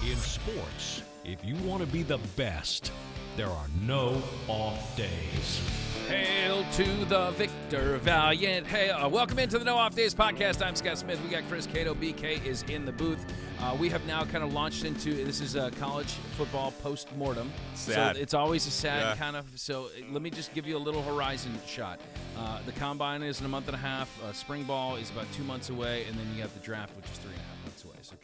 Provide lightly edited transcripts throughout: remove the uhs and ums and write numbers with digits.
In sports, if you want to be the best, there are no off days. Hail to the victor, Valiant. Hail. Welcome into the No Off Days podcast. I'm Scott Smith. We got Chris Cato. BK is in the booth. We have now kind of launched into, this is a college football post-mortem. Sad. So it's always a sad kind of, so let me just give you a little horizon shot. The combine is in a month and a half. Spring ball is about 2 months away, and then you got the draft, which is 3.5 months away. So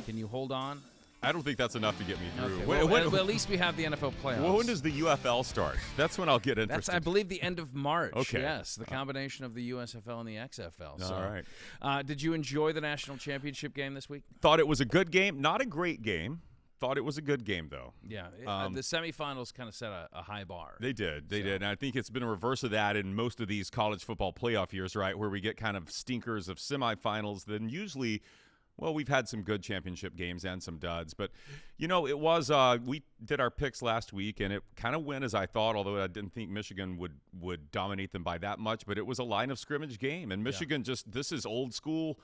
can you hold on? I don't think that's enough to get me through. Okay. Well, at least we have the NFL playoffs. Well, when does the UFL start? That's when I'll get interested. That's, I believe, the end of March. Okay. Yes, the combination of the USFL and the XFL. All right. Did you enjoy the national championship game this week? Thought it was a good game. Not a great game. Thought it was a good game, though. Yeah. The semifinals kind of set a high bar. They did. They did. And I think it's been a reverse of that in most of these college football playoff years, right, where we get kind of stinkers of semifinals. Then usually – well, we've had some good championship games and some duds. But, you know, it was we did our picks last week, and it kind of went as I thought, although I didn't think Michigan would dominate them by that much. But it was a line of scrimmage game. And Michigan this is old school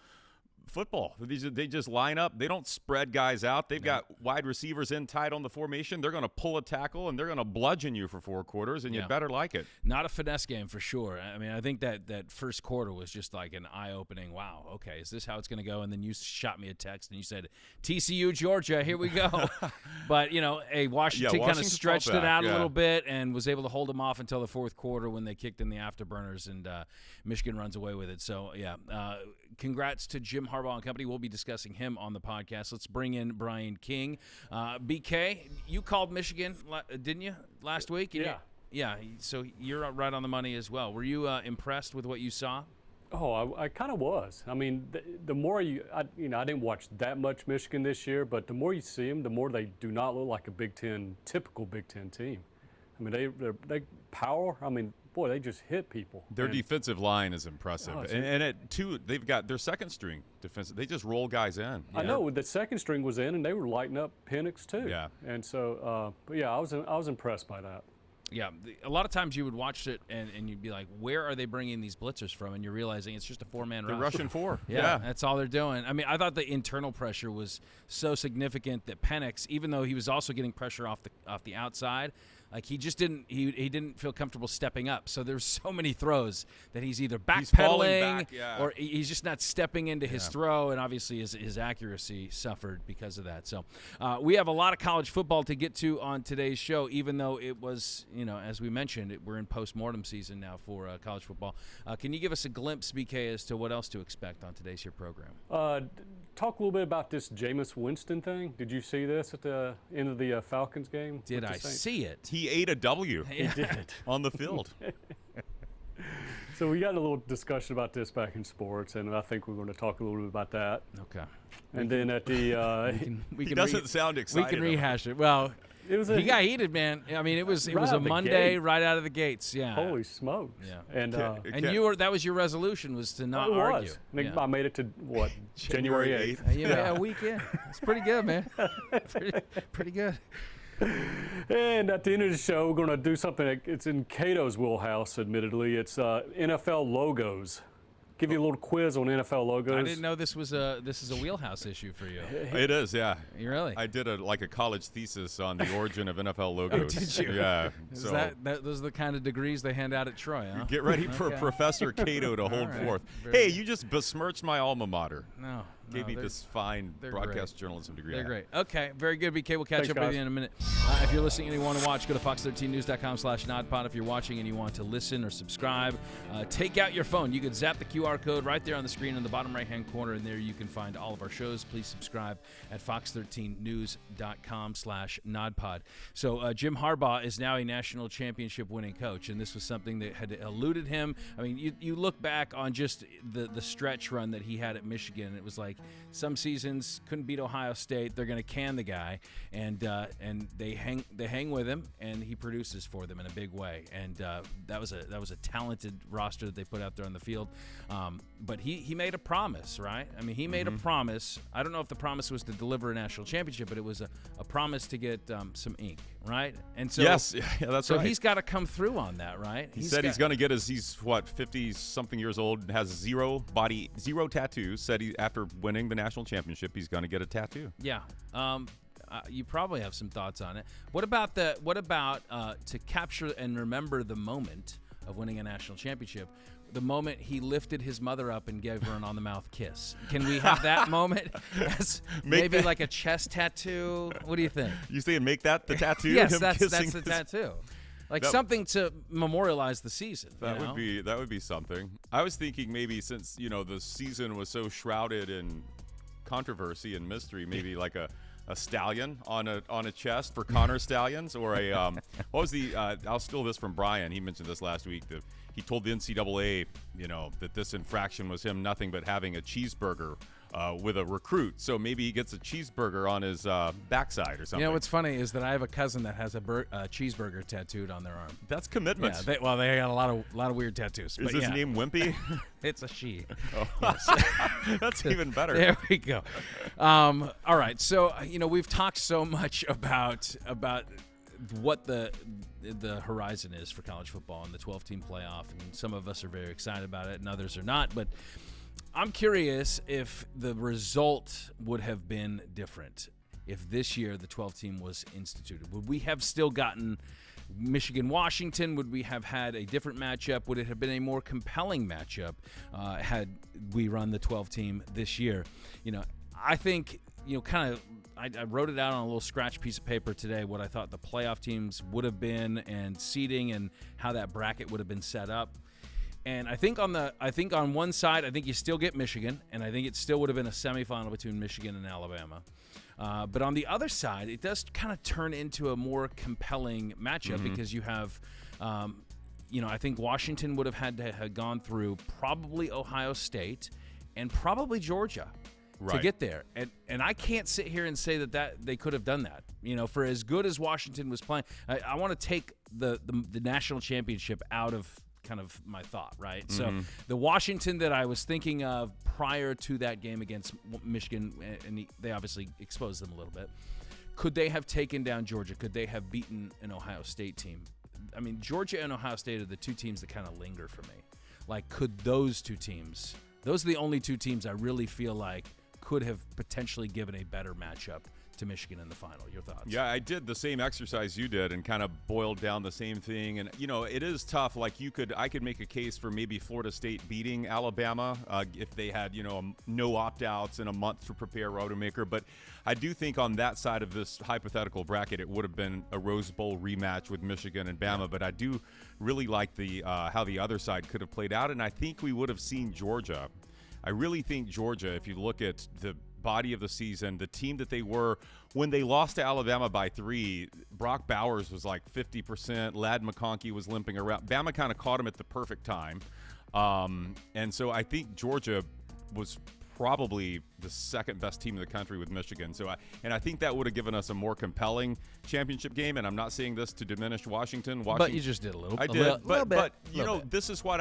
football. They just line up. They don't spread guys out. They've got wide receivers in tight on the formation. They're going to pull a tackle, and they're going to bludgeon you for 4 quarters, and you better like it. Not a finesse game for sure. I mean, I think that first quarter was just like an eye-opening, wow, okay, is this how it's going to go? And then you shot me a text, and you said, TCU, Georgia, here we go. But, you know, Washington kind of stretched it out a little bit and was able to hold them off until the fourth quarter when they kicked in the afterburners, and Michigan runs away with it. So, congrats to Jim Harbaugh and company. We'll be discussing him on the podcast. Let's bring in Brian King. BK, you called Michigan, didn't you, last week? Yeah. So you're right on the money as well. Were you impressed with what you saw? Oh, I kind of was. I mean, the more I didn't watch that much Michigan this year, but the more you see them, the more they do not look like a typical Big Ten team. I mean, they power. I mean, boy, they just hit people. Their defensive line is impressive. And they've got their second string defense. They just roll guys in. I know. The second string was in, and they were lighting up Penix, too. Yeah. And so, I was impressed by that. Yeah, a lot of times you would watch it and you'd be like, where are they bringing these blitzers from? And you're realizing it's just a 4-man rush. They're rushing 4. Yeah, that's all they're doing. I mean, I thought the internal pressure was so significant that Penix, even though he was also getting pressure off the outside, like he just didn't feel comfortable stepping up. So there's so many throws that he's either backpedaling or he's just not stepping into his throw, and obviously his accuracy suffered because of that. So we have a lot of college football to get to on today's show, even though it was, as we mentioned, we're in post-mortem season now for college football. Can you give us a glimpse, BK, as to what else to expect on today's program? Talk a little bit about this Jameis Winston thing. Did you see this at the end of the Falcons game? Did I see it? He ate a W. He did. On the field. So we got a little discussion about this back in sports, and I think we're going to talk a little bit about that. Okay. And then at the he doesn't sound excited. We can rehash it. Well, he got heated, man. I mean, it was a Monday right out of the gates. Yeah. Holy smokes. Yeah. And that was your resolution, was to not argue. I made it to what? January 8th. Yeah, a week in. It's pretty good, man. pretty good. And at the end of the show, we're going to do something. It's in Cato's wheelhouse, admittedly. It's NFL logos. Give you a little quiz on NFL logos. I didn't know this is a wheelhouse issue for you. It is, yeah. You really? I did a college thesis on the origin of NFL logos. Oh, did you? Yeah. Those are the kind of degrees they hand out at Troy, huh? Get ready for Professor Cato to hold forth. Hey, you just besmirched my alma mater. No. Gave me this fine broadcast journalism degree. They're great. Okay, very good, BK. We'll catch up with you in a minute. If you're listening and you want to watch, go to fox13news.com/nodpod. If you're watching and you want to listen or subscribe, take out your phone. You can zap the QR code right there on the screen in the bottom right-hand corner, and there you can find all of our shows. Please subscribe at fox13news.com/nodpod. So Jim Harbaugh is now a national championship winning coach, and this was something that had eluded him. I mean, you look back on just the stretch run that he had at Michigan, and it was like, some seasons couldn't beat Ohio State. They're going to can the guy, and they hang with him, and he produces for them in a big way. And that was a talented roster that they put out there on the field. But he made a promise, right? I mean, he made a promise. I don't know if the promise was to deliver a national championship, but it was a promise to get some ink, right? And so yes, yeah, that's so right. he's got to come through on that, right? He said he's going to get he's 50-something years old, has zero tattoos. Said after winning the national championship, he's going to get a tattoo. Yeah. You probably have some thoughts on it. What about to capture and remember the moment of winning a national championship? The moment he lifted his mother up and gave her an on-the-mouth kiss. Can we have that moment as maybe like a chest tattoo? What do you think? You saying make that the tattoo? Yes, Him that's kissing the his- tattoo. Like something to memorialize the season. That would be something. I was thinking maybe since the season was so shrouded in controversy and mystery, maybe like a stallion on a chest for Connor Stallions, or a what was the I'll steal this from Brian. He mentioned this last week. He told the NCAA, that this infraction was him nothing but having a cheeseburger with a recruit. So maybe he gets a cheeseburger on his backside or something. What's funny is that I have a cousin that has a cheeseburger tattooed on their arm. That's commitment. Yeah, they got a lot of weird tattoos. Is his name Wimpy? It's a she. Oh. Yes. That's even better. There we go. All right. So we've talked so much about what the horizon is for college football and the 12-team playoff, and some of us are very excited about it and others are not. But I'm curious if the result would have been different if this year the 12-team was instituted. Would we have still gotten Michigan-Washington? Would we have had a different matchup? Would it have been a more compelling matchup had we run the 12-team this year? I think, I wrote it out on a little scratch piece of paper today, what I thought the playoff teams would have been and seeding and how that bracket would have been set up. And I think on one side, I think you still get Michigan, and I think it still would have been a semifinal between Michigan and Alabama. But on the other side, it does kind of turn into a more compelling matchup because you have, I think Washington would have had to have gone through probably Ohio State and probably Georgia to get there. And I can't sit here and say that they could have done that. For as good as Washington was playing, I want to take the national championship out of kind of my thought, right? So the Washington that I was thinking of prior to that game against Michigan, and they obviously exposed them a little bit, could they have taken down Georgia? Could they have beaten an Ohio State team? I mean, Georgia and Ohio State are the two teams that kind of linger for me. Like, could those two teams, those are the only two teams I really feel like could have potentially given a better matchup to Michigan in the final. Your thoughts? Yeah, I did the same exercise you did and kind of boiled down the same thing. And, it is tough. Like I could make a case for maybe Florida State beating Alabama if they had, no opt-outs in a month to prepare Rodemaker. But I do think on that side of this hypothetical bracket, it would have been a Rose Bowl rematch with Michigan and Bama. But I do really like the how the other side could have played out. And I think we would have seen Georgia. I really think Georgia, if you look at the body of the season, the team that they were when they lost to Alabama by 3, Brock Bowers was like 50%. Ladd McConkey was limping around. Bama kind of caught him at the perfect time. And so I think Georgia was probably the second best team in the country with Michigan. So I think that would have given us a more compelling championship game. And I'm not saying this to diminish Washington. But you just did a little. I did, but this is why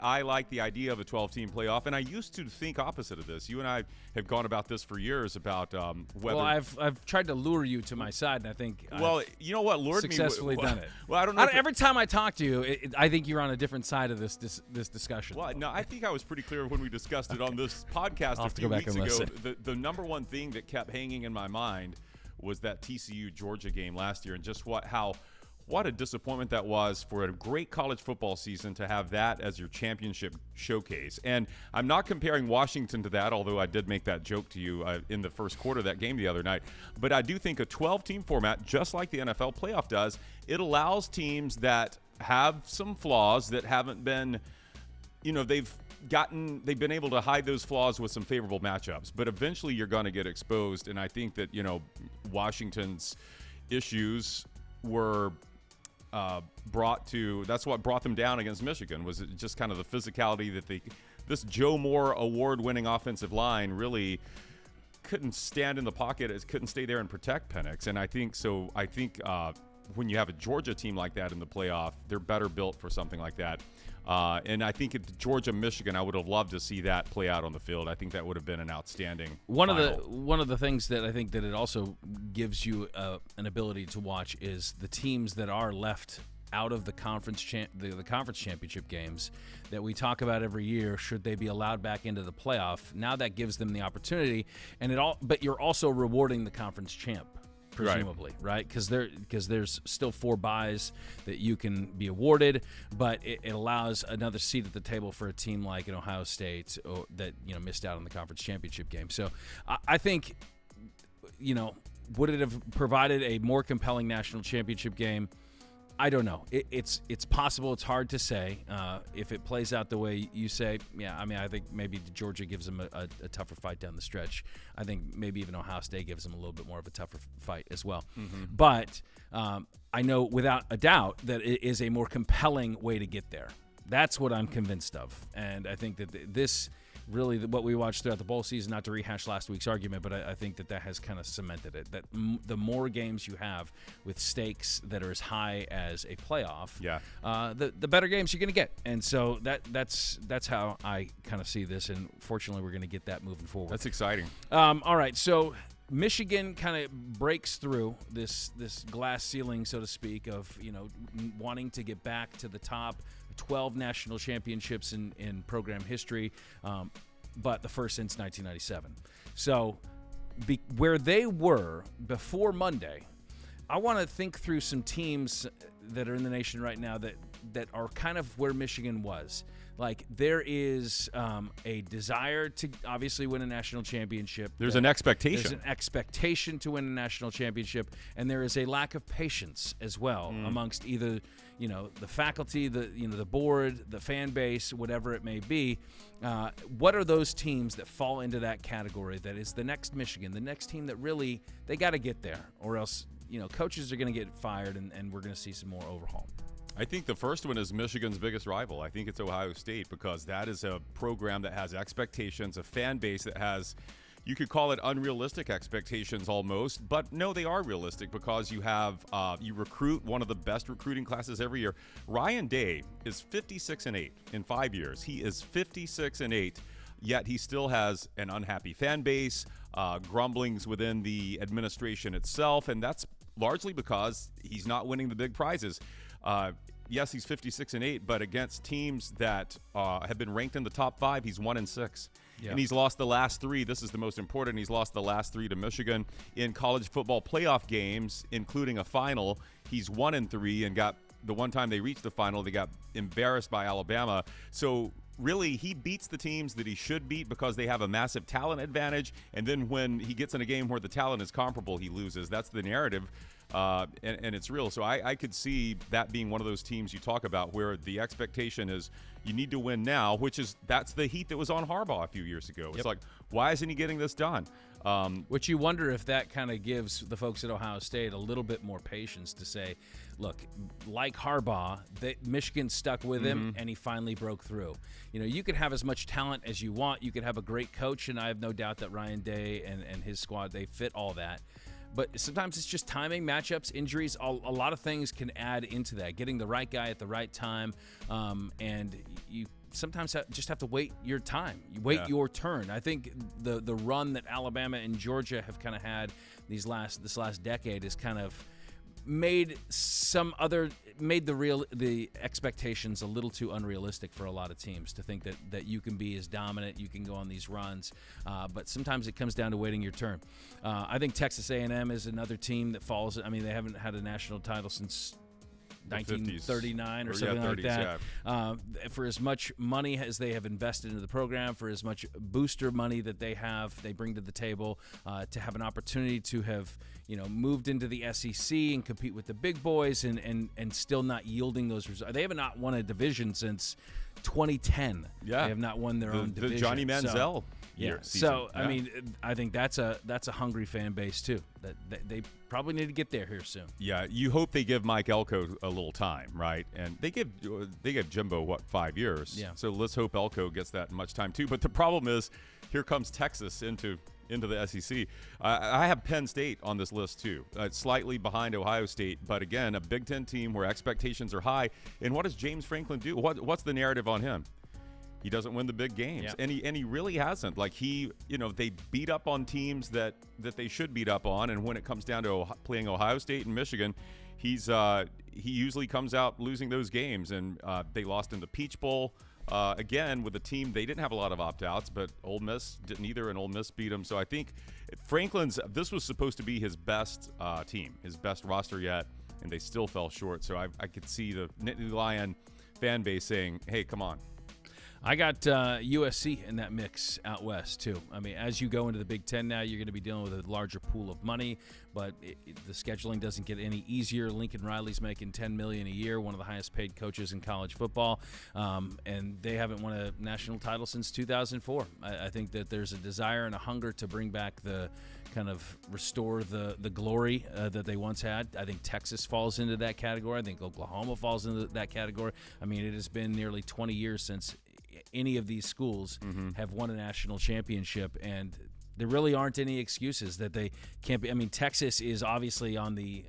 I like the idea of a 12-team playoff. And I used to think opposite of this. You and I have gone about this for years about whether. Well, I've tried to lure you to my side, and I think. Well, you know what lured successfully me. Done it. Well, I don't know. Every time I talk to you, I think you're on a different side of this discussion. Well, no, I think I was pretty clear when we discussed it on this podcast I'll a have to few go back weeks and ago. listen. The number one thing that kept hanging in my mind was that TCU Georgia game last year, and just what a disappointment that was for a great college football season to have that as your championship showcase. And I'm not comparing Washington to that, although I did make that joke to you in the first quarter of that game the other night. But I do think a 12-team format, just like the NFL playoff does, it allows teams that have some flaws that haven't been, they've been able to hide those flaws with some favorable matchups, but eventually you're going to get exposed. And I think that, Washington's issues were that's what brought them down against Michigan, was it just kind of the physicality that this Joe Moore award-winning offensive line really couldn't stand in the pocket, couldn't stay there and protect Penix. And I think when you have a Georgia team like that in the playoff, they're better built for something like that. And I think at Georgia-Michigan, I would have loved to see that play out on the field. I think that would have been an outstanding One final. of the things that I think that it also gives you an ability to watch is the teams that are left out of the conference championship games that we talk about every year. Should they be allowed back into the playoff? Now that gives them the opportunity, but you're also rewarding the conference champ. presumably, right? Because there's still 4 buys that you can be awarded, but it allows another seat at the table for a team like an Ohio State that missed out on the conference championship game. So I think, would it have provided a more compelling national championship game? I don't know. It's possible. It's hard to say. If it plays out the way you say, yeah, I mean, I think maybe Georgia gives them a tougher fight down the stretch. I think maybe even Ohio State gives them a little bit more of a tougher fight as well. Mm-hmm. But I know without a doubt that it is a more compelling way to get there. That's what I'm convinced of. And I think that this really what we watched throughout the bowl season, not to rehash last week's argument, but I think that has kind of cemented it, that the more games you have with stakes that are as high as a playoff, the better games you're going to get. And so that's how I kind of see this, and fortunately we're going to get that moving forward. That's exciting. All right, so Michigan kind of breaks through this glass ceiling, so to speak, of wanting to get back to the top. 12 national championships in program history, but the first since 1997. So where they were before Monday, I want to think through some teams that are in the nation right now that are kind of where Michigan was. Like, there is a desire to obviously win a national championship. There's an expectation. There's an expectation to win a national championship, and there is a lack of patience as well amongst either the faculty, the board, the fan base, whatever it may be. What are those teams that fall into that category? That is the next Michigan, the next team that really they got to get there, or else coaches are going to get fired, and we're going to see some more overhaul. I think the first one is Michigan's biggest rival. I think it's Ohio State, because that is a program that has expectations, a fan base that has, you could call it unrealistic expectations almost, but no, they are realistic, because you have you recruit one of the best recruiting classes every year. Ryan Day is 56-8 in 5 years. He is 56-8, yet he still has an unhappy fan base, grumblings within the administration itself, and that's largely because he's not winning the big prizes. Yes, he's 56-8, but against teams that have been ranked in the top 5, he's 1-6. Yeah. And he's lost the last 3. This is the most important. He's lost the last 3 to Michigan in college football playoff games, including a final. He's 1-3, and got the one time they reached the final, they got embarrassed by Alabama. So really, he beats the teams that he should beat because they have a massive talent advantage. And then when he gets in a game where the talent is comparable, he loses. That's the narrative. And it's real. So I could see that being one of those teams you talk about where the expectation is you need to win now, that's the heat that was on Harbaugh a few years ago. It's like, why isn't he getting this done? Which you wonder if that kind of gives the folks at Ohio State a little bit more patience to say, look, like Harbaugh, Michigan stuck with him, and he finally broke through. You could have as much talent as you want. You could have a great coach, and I have no doubt that Ryan Day and his squad, they fit all that. But sometimes it's just timing, matchups, injuries. A lot of things can add into that. Getting the right guy at the right time, and you sometimes just have to wait your time. You wait your turn. I think the run that Alabama and Georgia have kind of had this last decade is kind of made the expectations a little too unrealistic for a lot of teams to think that you can be as dominant, you can go on these runs, but sometimes it comes down to waiting your turn. I think Texas A&M is another team that falls. I mean, they haven't had a national title since 1939 or something like that. Yeah. For as much money as they have invested into the program, for as much booster money that they bring to the table, to have an opportunity to have moved into the SEC and compete with the big boys and still not yielding those results. They have not won a division since 2010. Yeah, they have not won their own division. The Johnny Manziel. Yeah. So I mean, I think that's a hungry fan base too. That they probably need to get there here soon. Yeah, you hope they give Mike Elko a little time, right? And they give Jimbo 5 years. Yeah. So let's hope Elko gets that much time too. But the problem is, here comes Texas into the SEC. I have Penn State on this list too, slightly behind Ohio State, but again, a Big Ten team where expectations are high. And what does James Franklin do? What's the narrative on him? He doesn't win the big games, and he really hasn't. Like they beat up on teams that they should beat up on, and when it comes down to playing Ohio State and Michigan, he usually comes out losing those games. And they lost in the Peach Bowl again, with a team, they didn't have a lot of opt-outs, but Ole Miss didn't either, and Ole Miss beat them. So I think this was supposed to be his best team, his best roster yet, and they still fell short. So I could see the Nittany Lion fan base saying, hey, come on. I got USC in that mix out west, too. I mean, as you go into the Big Ten now, you're going to be dealing with a larger pool of money, but the scheduling doesn't get any easier. Lincoln Riley's making $10 million a year, one of the highest-paid coaches in college football, and they haven't won a national title since 2004. I think that there's a desire and a hunger to bring back kind of restore the glory that they once had. I think Texas falls into that category. I think Oklahoma falls into that category. I mean, it has been nearly 20 years since any of these schools have won a national championship, and there really aren't any excuses that they can't be. I mean, Texas is obviously on the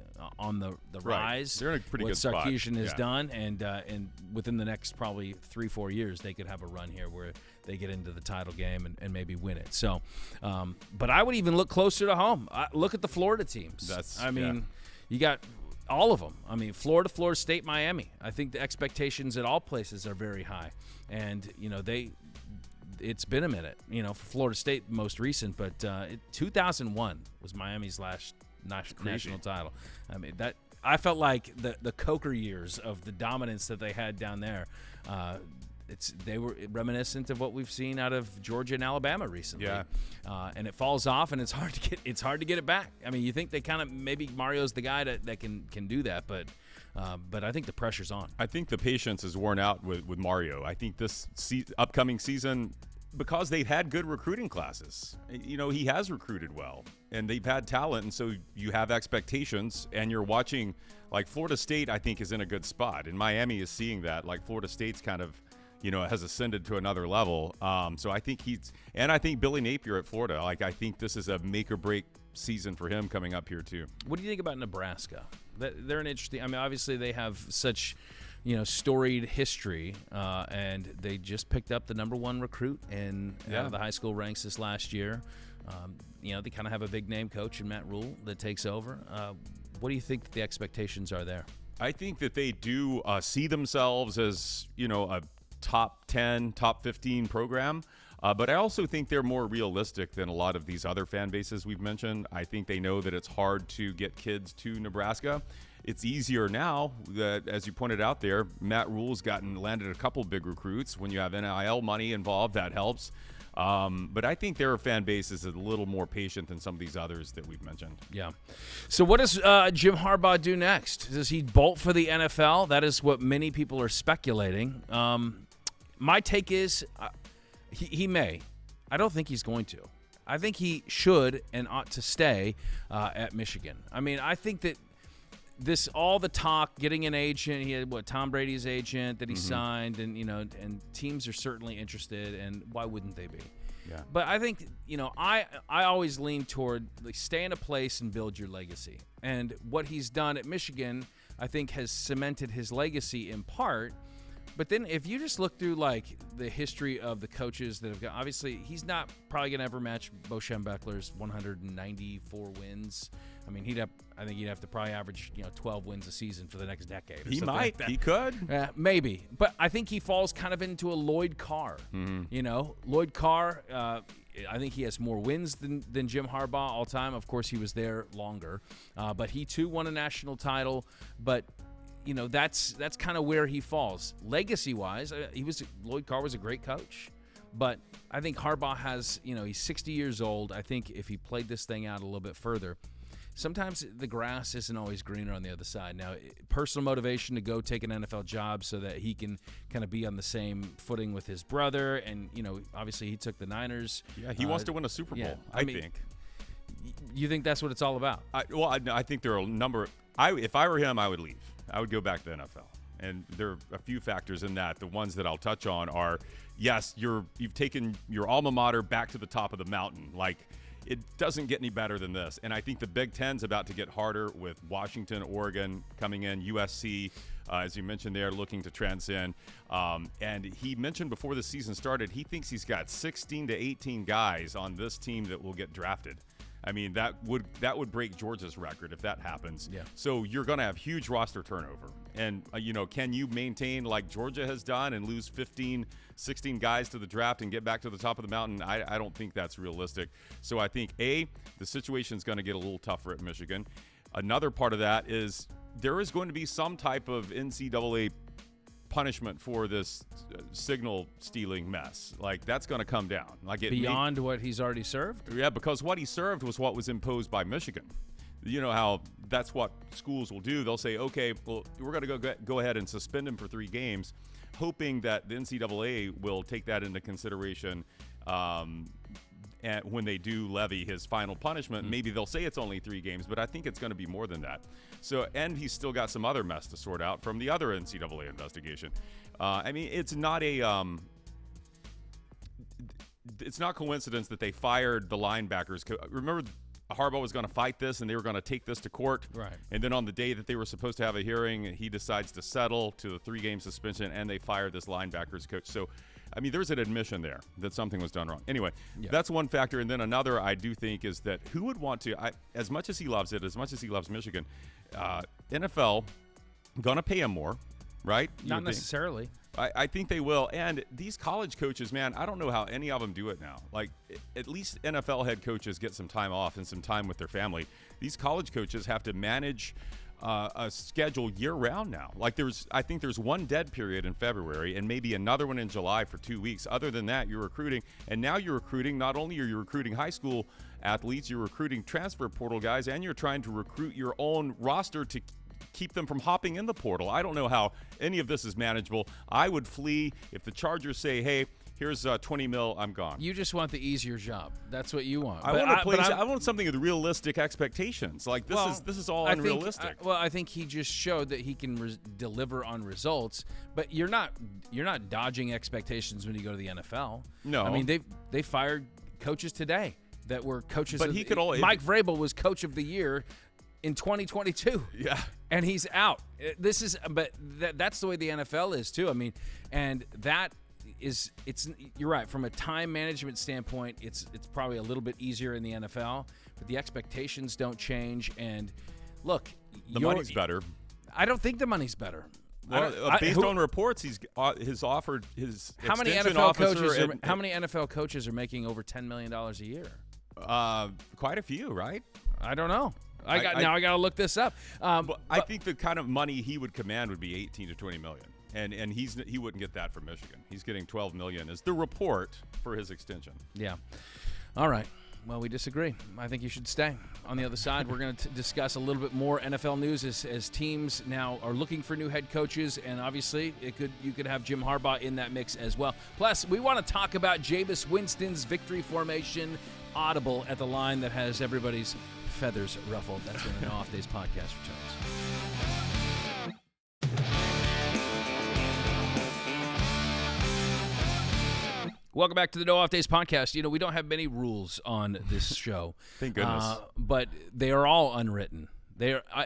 rise. They're in a pretty good spot. What Sarkisian has done, and within the next probably 3-4 years, they could have a run here where they get into the title game and maybe win it. So, but I would even look closer to home. Look at the Florida teams. You got all of them. I mean, Florida State, Miami. I think the expectations at all places are very high. And, it's been a minute, for Florida State, most recent, but 2001 was Miami's last national title. I mean, I felt like the Coker years of the dominance that they had down there, they were reminiscent of what we've seen out of Georgia and Alabama recently. Yeah. And it falls off, and it's hard to get it back. I mean, you think they kind of maybe Mario's the guy that can do that, but I think the pressure's on. I think the patience is worn out with Mario. I think this upcoming season, because they've had good recruiting classes, he has recruited well, and they've had talent, and so you have expectations, and you're watching, like Florida State, I think, is in a good spot, and Miami is seeing that. Like Florida State's kind of, has ascended to another level. So I think I think Billy Napier at Florida, I think this is a make or break season for him coming up here too. What do you think about Nebraska? They're an interesting. I mean, obviously they have such, storied history, and they just picked up the #1 recruit out of the high school ranks this last year. They kind of have a big name coach in Matt Rule that takes over. What do you think that the expectations are there? I think that they do see themselves as a top 10, top 15 program. But I also think they're more realistic than a lot of these other fan bases we've mentioned. I think they know that it's hard to get kids to Nebraska. It's easier now that, as you pointed out there, Matt Rule's landed a couple big recruits. When you have NIL money involved, that helps. But I think their fan base is a little more patient than some of these others that we've mentioned. Yeah. So what does Jim Harbaugh do next? Does he bolt for the NFL? That is what many people are speculating. My take is he may. I don't think he's going to. I think he should and ought to stay at Michigan. I mean, I think that all the talk, getting an agent, he had Tom Brady's agent that he signed, and and teams are certainly interested, and why wouldn't they be? Yeah. But I think I always lean toward stay in a place and build your legacy. And what he's done at Michigan, I think, has cemented his legacy in part. But then if you just look through the history of the coaches that have got, obviously he's not probably going to ever match Bo Schembechler's 194 wins. I mean, I think he'd have to probably average 12 wins a season for the next decade. He might. He could. Maybe. But I think he falls kind of into a Lloyd Carr. Lloyd Carr, I think he has more wins than Jim Harbaugh all time. Of course, he was there longer. But he, too, won a national title. But that's kind of where he falls. Legacy-wise, Lloyd Carr was a great coach. But I think Harbaugh has, he's 60 years old. I think if he played this thing out a little bit further, sometimes the grass isn't always greener on the other side. Now, personal motivation to go take an NFL job so that he can kind of be on the same footing with his brother. And, obviously he took the Niners. Yeah, he wants to win a Super Bowl, yeah, I think. You think that's what it's all about? I think there are a number. If I were him, I would leave. I would go back to the NFL. And there are a few factors in that. The ones that I'll touch on are, yes, you've taken your alma mater back to the top of the mountain. It doesn't get any better than this. And I think the Big Ten's about to get harder with Washington, Oregon coming in, USC, as you mentioned there, looking to transcend. And he mentioned before the season started, he thinks he's got 16 to 18 guys on this team that will get drafted. I mean, that would break Georgia's record if that happens. Yeah. So you're going to have huge roster turnover. And, can you maintain like Georgia has done and lose 15, 16 guys to the draft and get back to the top of the mountain? I don't think that's realistic. So I think, the situation is going to get a little tougher at Michigan. Another part of that is there is going to be some type of NCAA punishment for this signal stealing mess. Like, that's going to come down. Like beyond what he's already served? Yeah, because what he served was what was imposed by Michigan. You know how that's what schools will do. They'll say, okay, well, we're going to go ahead and suspend him for 3 games, hoping that the NCAA will take that into consideration and when they do levy his final punishment. Maybe they'll say it's only 3 games, but I think it's going to be more than that. So, and he's still got some other mess to sort out from the other NCAA investigation. It's not it's not coincidence that they fired the linebackers. Remember, Harbaugh was going to fight this, and they were going to take this to court. Right. And then on the day that they were supposed to have a hearing, he decides to settle to the 3-game suspension, and they fired this linebackers coach. So, there's an admission there that something was done wrong. Anyway, That's one factor. And then another I do think is that who would want to, as much as he loves it, as much as he loves Michigan, NFL going to pay him more, right? Not necessarily. I think they will. And these college coaches, man, I don't know how any of them do it now. Like, at least NFL head coaches get some time off and some time with their family. These college coaches have to manage a schedule year-round now. Like, I think there's one dead period in February and maybe another one in July for 2 weeks. Other than that, you're recruiting. And now you're recruiting, not only are you recruiting high school athletes, you're recruiting transfer portal guys, and you're trying to recruit your own roster to keep them from hopping in the portal. I don't know how any of this is manageable. I would flee if the Chargers say, hey, here's $20 million, I'm gone. You just want the easier job. That's what you want. I want something with realistic expectations. Like, this is all unrealistic. I think he just showed that he can deliver on results, but you're not dodging expectations when you go to the NFL. No. I mean, they fired coaches today that were coaches. But Mike Vrabel was coach of the year in 2022. Yeah. And he's out. That's the way the NFL is too. I mean, and that is, you're right, from a time management standpoint, it's probably a little bit easier in the NFL, but the expectations don't change. And look, the money's better. I don't think the money's better. Based on reports, he's offered his how many NFL coaches are making over $10 million a year? Quite a few, right? I don't know. I got to look this up. I think the kind of money he would command would be $18 to $20 million, and he wouldn't get that from Michigan. He's getting $12 million is the report for his extension. Yeah. All right. Well, we disagree. I think you should stay. On the other side, we're going to discuss a little bit more NFL news as teams now are looking for new head coaches, and obviously you could have Jim Harbaugh in that mix as well. Plus, we want to talk about Jameis Winston's victory formation audible at the line that has everybody's feathers ruffled. That's when the No Off Days podcast returns. Welcome back to the No Off Days podcast. We don't have many rules on this show. Thank goodness. But they are all unwritten.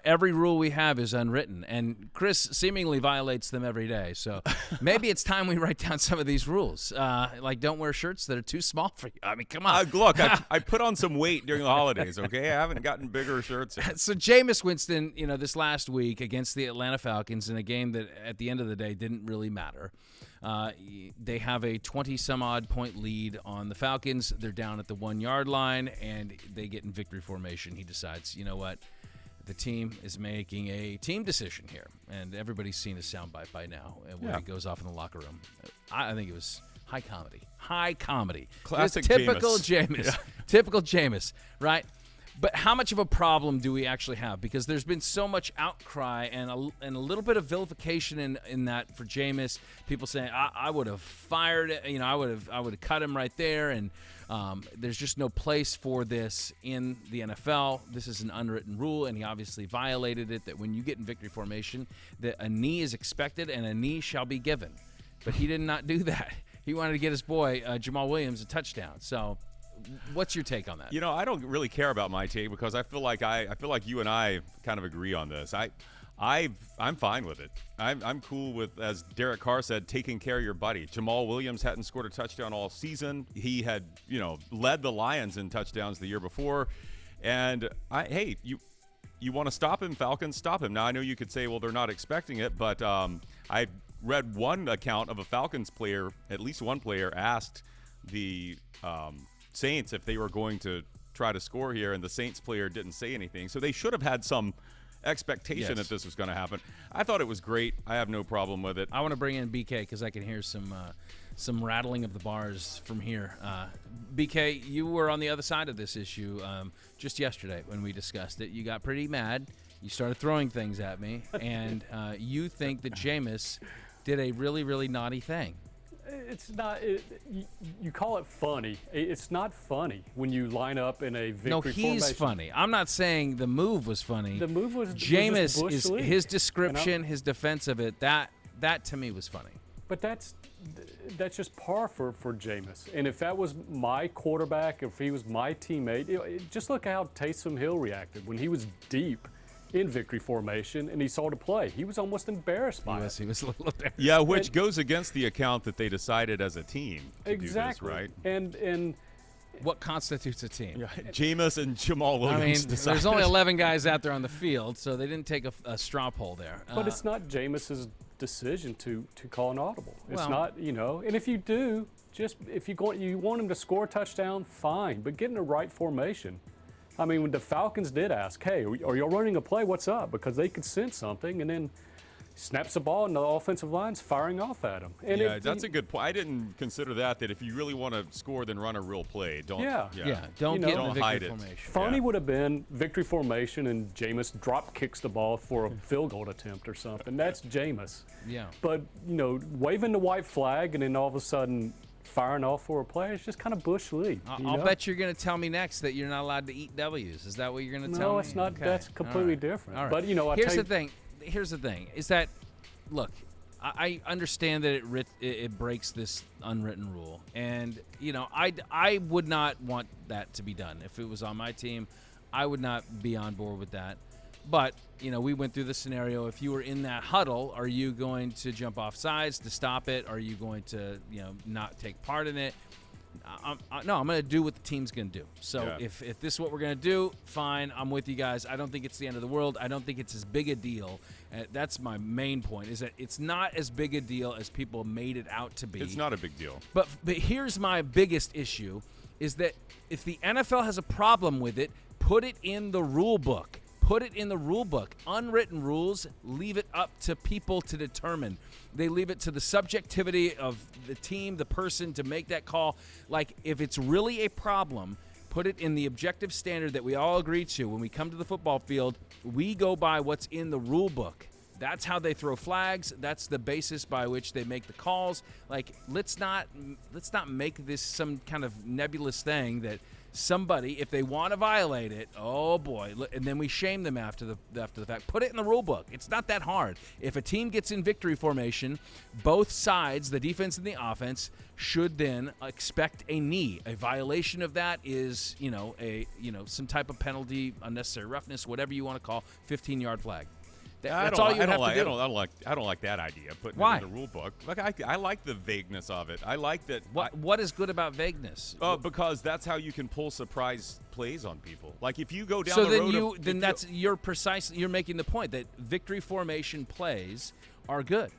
Every rule we have is unwritten, and Chris seemingly violates them every day. So maybe it's time we write down some of these rules. Like, don't wear shirts that are too small for you. I mean, come on. Look, I put on some weight during the holidays, okay? I haven't gotten bigger shirts yet. So Jameis Winston, this last week against the Atlanta Falcons in a game that at the end of the day didn't really matter. They have a 20-some-odd point lead on the Falcons. They're down at the 1-yard line, and they get in victory formation. He decides, you know what? The team is making a team decision here, and everybody's seen a soundbite by now when he goes off in the locker room. I think it was high comedy. High comedy. Classic typical Jameis. Yeah. Typical Jameis, right? But how much of a problem do we actually have? Because there's been so much outcry and a little bit of vilification in that for Jameis. People saying, I would have fired it. I would have cut him right there. And there's just no place for this in the NFL. This is an unwritten rule, and he obviously violated it, that when you get in victory formation, that a knee is expected and a knee shall be given. But he did not do that. He wanted to get his boy, Jamal Williams, a touchdown. So what's your take on that? I don't really care about my take because I feel like you and I kind of agree on this. I'm fine with it. I'm cool with, as Derek Carr said, taking care of your buddy. Jamal Williams hadn't scored a touchdown all season. He had, led the Lions in touchdowns the year before. And you want to stop him, Falcons, stop him. Now, I know you could say, well, they're not expecting it, but I read one account of a Falcons player, at least one player, asked the Saints if they were going to try to score here, and the Saints player didn't say anything. So they should have had some expectation that this was going to happen. I thought it was great. I have no problem with it. I want to bring in BK because I can hear some rattling of the bars from here. BK, you were on the other side of this issue just yesterday when we discussed it. You got pretty mad. You started throwing things at me, and you think that Jameis did a really, really naughty thing. It's not. You call it funny. It's not funny when you line up in a victory formation. No, he's funny. I'm not saying the move was funny. The move was Jameis was is his description, his defense of it. That to me was funny. But that's just par for Jameis. And if that was my quarterback, if he was my teammate, just look how Taysom Hill reacted when he was deep in victory formation and he saw the play. He was almost embarrassed by it. He was a little embarrassed. Yeah, which goes against the account that they decided as a team to do this, right? And what constitutes a team? Yeah, Jameis and Jamal Williams decided. There's only 11 guys out there on the field, so they didn't take a straw poll there. But it's not Jameis's decision to call an audible. It's Well, not, and if you do, just if you want him to score a touchdown, fine, but get in the right formation. I mean, when the Falcons did ask, hey, are y'all running a play? What's up? Because they could sense something, and then snaps the ball, and the offensive line's firing off at him. And yeah, that's a good point. I didn't consider that if you really want to score, then run a real play. Don't don't get in the victory hide it. formation. Funny would have been victory formation, and Jameis drop kicks the ball for a field goal attempt or something. That's Jameis. Yeah. But, waving the white flag and then all of a sudden firing off for a play, it's just kind of Bush League. I'll bet you're going to tell me next that you're not allowed to eat W's. Is that what you're going to tell me? No, it's not. Okay. That's completely different. All right. But, Here's the thing, is that, look, I understand that it breaks this unwritten rule. And, I would not want that to be done. If it was on my team, I would not be on board with that. But, we went through the scenario. If you were in that huddle, are you going to jump off sides to stop it? Are you going to, not take part in it? No, I'm going to do what the team's going to do. So if this is what we're going to do, fine, I'm with you guys. I don't think it's the end of the world. I don't think it's as big a deal. That's my main point, is that it's not as big a deal as people made it out to be. It's not a big deal. But here's my biggest issue, is that if the NFL has a problem with it, put it in the rule book. Put it in the rule book. Unwritten rules, leave it up to people to determine. They leave it to the subjectivity of the team, the person, to make that call. Like, if it's really a problem, put it in the objective standard that we all agree to. When we come to the football field, we go by what's in the rule book. That's how they throw flags. That's the basis by which they make the calls. Like, let's not make this some kind of nebulous thing that somebody, if they want to violate it, oh boy, and then we shame them after the fact. Put it in the rule book. It's not that hard. If a team gets in victory formation, both sides, the defense and the offense, should then expect a knee. A violation of that is, some type of penalty, unnecessary roughness, whatever you want to call, 15-yard flag. That's all you have to do. I don't like that idea. Putting Why? it in the rule book. I like the vagueness of it. I like that. What is good about vagueness? Because that's how you can pull surprise plays on people. Like if you go down so the road. You're making the point that victory formation plays are good.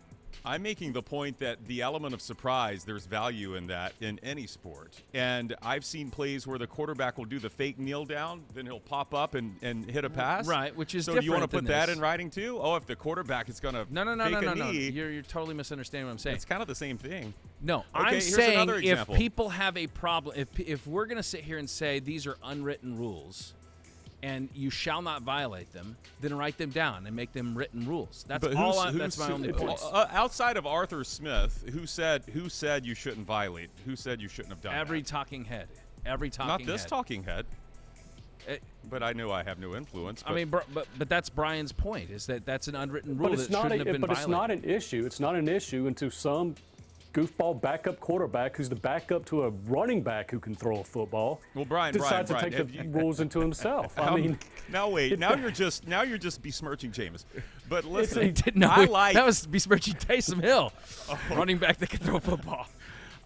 I'm making the point that the element of surprise, there's value in that in any sport. And I've seen plays where the quarterback will do the fake kneel down, then he'll pop up and hit a pass. Right, which is so different. So do you want to put that this. in writing too? Oh, if the quarterback is going to No. You're totally misunderstanding what I'm saying. It's kind of the same thing. No, okay, I'm saying if example. people have a problem, if we're going to sit here and say these are unwritten rules, and you shall not violate them, then write them down and make them written rules. That's that's my only point. Outside of Arthur Smith, who said you shouldn't violate? Who said you shouldn't have done Every that? talking head. Every talking head. Not this talking head. But I know I have no influence. I mean, but that's Brian's point, is that that's an unwritten rule that shouldn't have been violated. But it's not an issue. It's not an issue until some goofball backup quarterback who's the backup to a running back who can throw a football. Well, Brian decides to take the rules into himself. I mean, now wait. Now you're just besmirching Jameis. But listen, that was besmirching Taysom Hill, running back that can throw a football.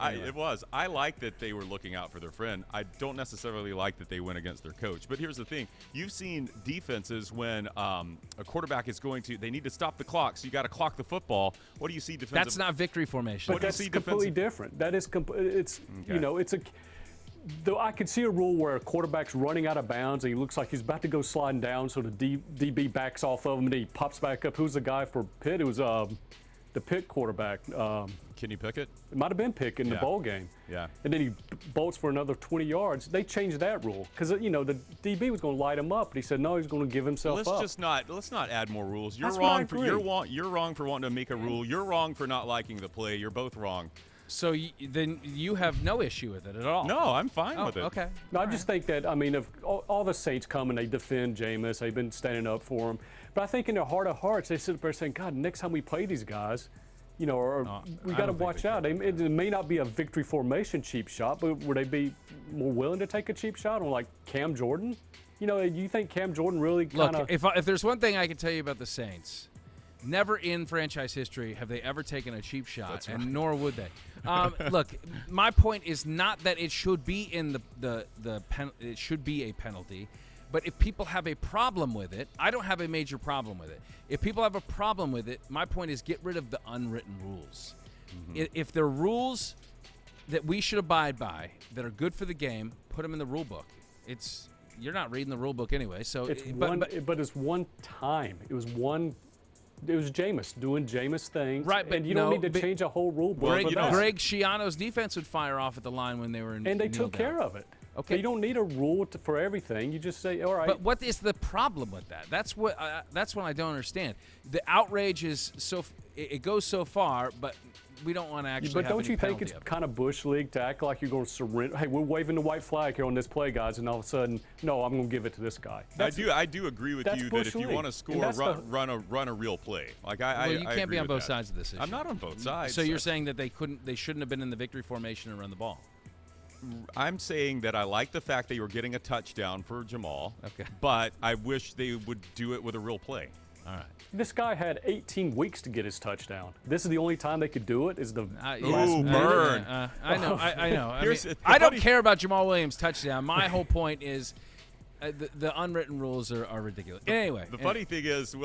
Anyway. It was. I like that they were looking out for their friend. I don't necessarily like that they went against their coach. But here's the thing. You've seen defenses when a quarterback is they need to stop the clock, so you got to clock the football. What do you see defensive? That's not victory formation. But that's completely different. That is, it's, though I could see a rule where a quarterback's running out of bounds and he looks like he's about to go sliding down, so the DB backs off of him and he pops back up. Who's the guy for Pitt? It was the Pitt quarterback. Kenny Pickett? It might have been Pickett in the bowl game. Yeah. And then he bolts for another 20 yards. They changed that rule because, the DB was going to light him up, but he said, no, he's going to give himself up. Let's not add more rules. You're That's wrong what I agree. you're wrong for wanting to make a rule. You're wrong for not liking the play. You're both wrong. So then you have no issue with it at all? No, I'm fine with it. Okay. No, I just think that, if all the Saints come and they defend Jameis, they've been standing up for him. But I think in their heart of hearts, they sit there saying, God, next time we play these guys, we got to watch out. It may not be a victory formation cheap shot, but would they be more willing to take a cheap shot on like Cam Jordan? You think Cam Jordan really kind of... Look, if there's one thing I can tell you about the Saints, never in franchise history have they ever taken a cheap shot, That's and right. nor would they. Look, my point is not that it should be in it should be a penalty. But if people have a problem with it, I don't have a major problem with it. If people have a problem with it, my point is get rid of the unwritten rules. Mm-hmm. If there are rules that we should abide by that are good for the game, put them in the rule book. You're not reading the rule book anyway. So but it's one time. It was Jameis doing Jameis things. Right, but and you don't need to change a whole rule book. Greg Schiano's defense would fire off at the line when they were in. And they took care of it. Okay. So you don't need a rule for everything. You just say, all right. But what is the problem with that? That's what I don't understand. The outrage is it goes so far, but we don't want to actually. But don't you think it's kind of Bush League to act like you're going to surrender? Hey, we're waving the white flag here on this play, guys, and all of a sudden, no, I'm going to give it to this guy. I do agree with you that if you want to score, run a real play. Like you can't be on both sides of this issue. I'm not on both sides. So you're saying that they shouldn't have been in the victory formation and run the ball. I'm saying that I like the fact that you were getting a touchdown for Jamal. Okay. But I wish they would do it with a real play. All right. This guy had 18 weeks to get his touchdown. This is the only time they could do it. Is the burn. I know. I don't care about Jamal Williams' touchdown. My whole point is the unwritten rules are ridiculous. Anyway, the funny thing is,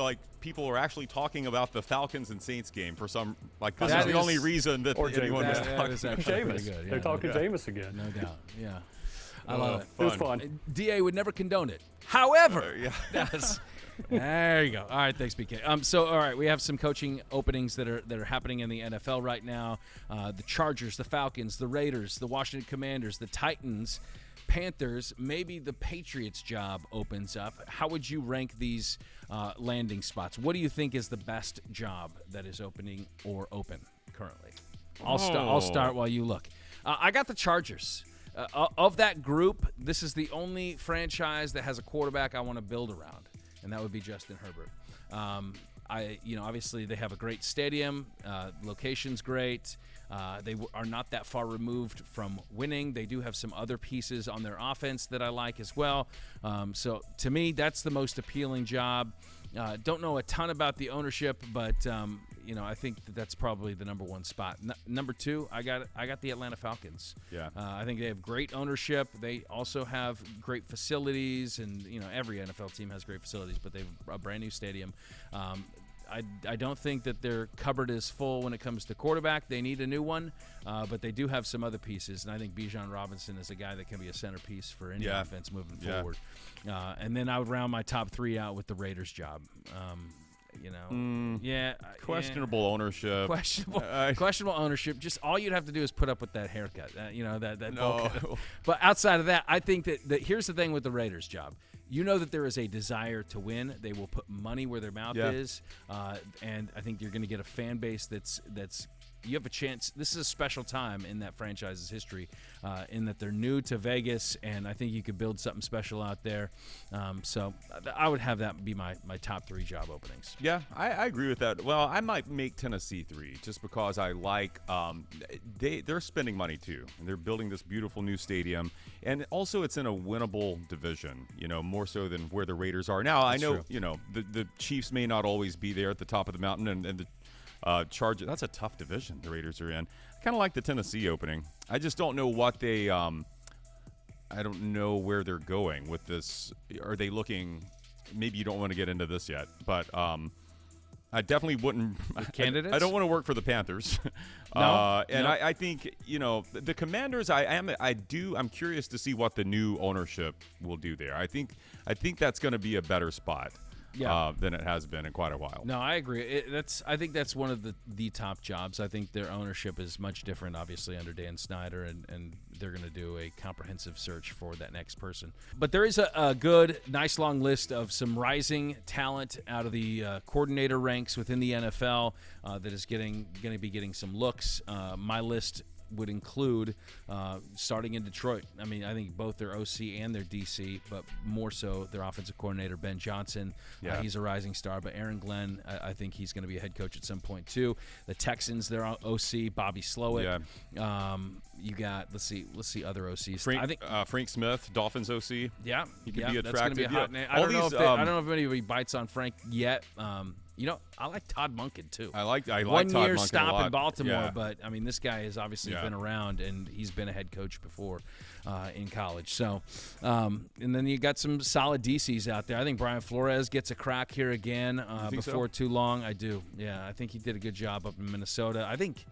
people are actually talking about the Falcons and Saints game for some. This is the only reason that anyone was talking. Jameis. Good. Yeah, they're talking Jameis again. No doubt. Yeah. I love it. It was fun. DA would never condone it. However, yeah. There you go. All right, thanks, BK. So, all right, we have some coaching openings that are happening in the NFL right now. The Chargers, the Falcons, the Raiders, the Washington Commanders, the Titans, Panthers, maybe the Patriots job opens up. How would you rank these landing spots? What do you think is the best job that is opening or open currently? I'll start while you look. I got the Chargers. Of that group, this is the only franchise that has a quarterback I want to build around, and that would be Justin Herbert. Obviously they have a great stadium. Location's great. They are not that far removed from winning. They do have some other pieces on their offense that I like as well. So to me, that's the most appealing job. Don't know a ton about the ownership, but I think that's probably the number one spot. Number two, I got the Atlanta Falcons. Yeah. I think they have great ownership. They also have great facilities, and every NFL team has great facilities, but they have a brand new stadium. I don't think that their cupboard is full when it comes to quarterback. They need a new one, but they do have some other pieces, and I think Bijan Robinson is a guy that can be a centerpiece for any offense moving forward. And then I would round my top three out with the Raiders job. Questionable ownership. Questionable ownership. Just all you'd have to do is put up with that haircut. That no. cut. But outside of that, I think that here's the thing with the Raiders job. You know that there is a desire to win. They will put money where their mouth is, and I think you're going to get a fan base that's. You have a chance. This is a special time in that franchise's history, in that they're new to Vegas, and I think you could build something special out there. So I would have that be my top three job openings. Yeah, I agree with that. Well, I might make Tennessee 3 just because I like they're spending money too, and they're building this beautiful new stadium, and also it's in a winnable division. More so than where the Raiders are now. That's I know. True. The Chiefs may not always be there at the top of the mountain, and the Chargers. That's a tough division the Raiders are in. I kind of like the Tennessee opening. I just don't know what they I don't know where they're going with this. Are they looking – maybe you don't want to get into this yet, but I definitely wouldn't – candidates? I don't want to work for the Panthers. No. I think, the Commanders, I'm curious to see what the new ownership will do there. I think that's going to be a better spot. Than it has been in quite a while. No, I agree. I think that's one of the top jobs. I think their ownership is much different, obviously, under Dan Snyder, and they're going to do a comprehensive search for that next person. But there is a good, nice long list of some rising talent out of the coordinator ranks within the NFL that is going to be getting some looks. My list would include starting in Detroit. I mean, I think both their OC and their DC, but more so their offensive coordinator, Ben Johnson. He's a rising star. But Aaron Glenn, I think he's going to be a head coach at some point too. The Texans, their OC, Bobby Slowick. You got, let's see other OCs. Frank Smith, Dolphins OC. Yeah, he could be attractive. That's going to be a hot name. I don't know if anybody bites on Frank yet. I like Todd Monken too. I like Todd 1 year Monken stop a lot. in Baltimore, but I mean, this guy has obviously been around, and he's been a head coach before in college. So, and then you got some solid DCs out there. I think Brian Flores gets a crack here again before too long. I do. Yeah, I think he did a good job up in Minnesota. I think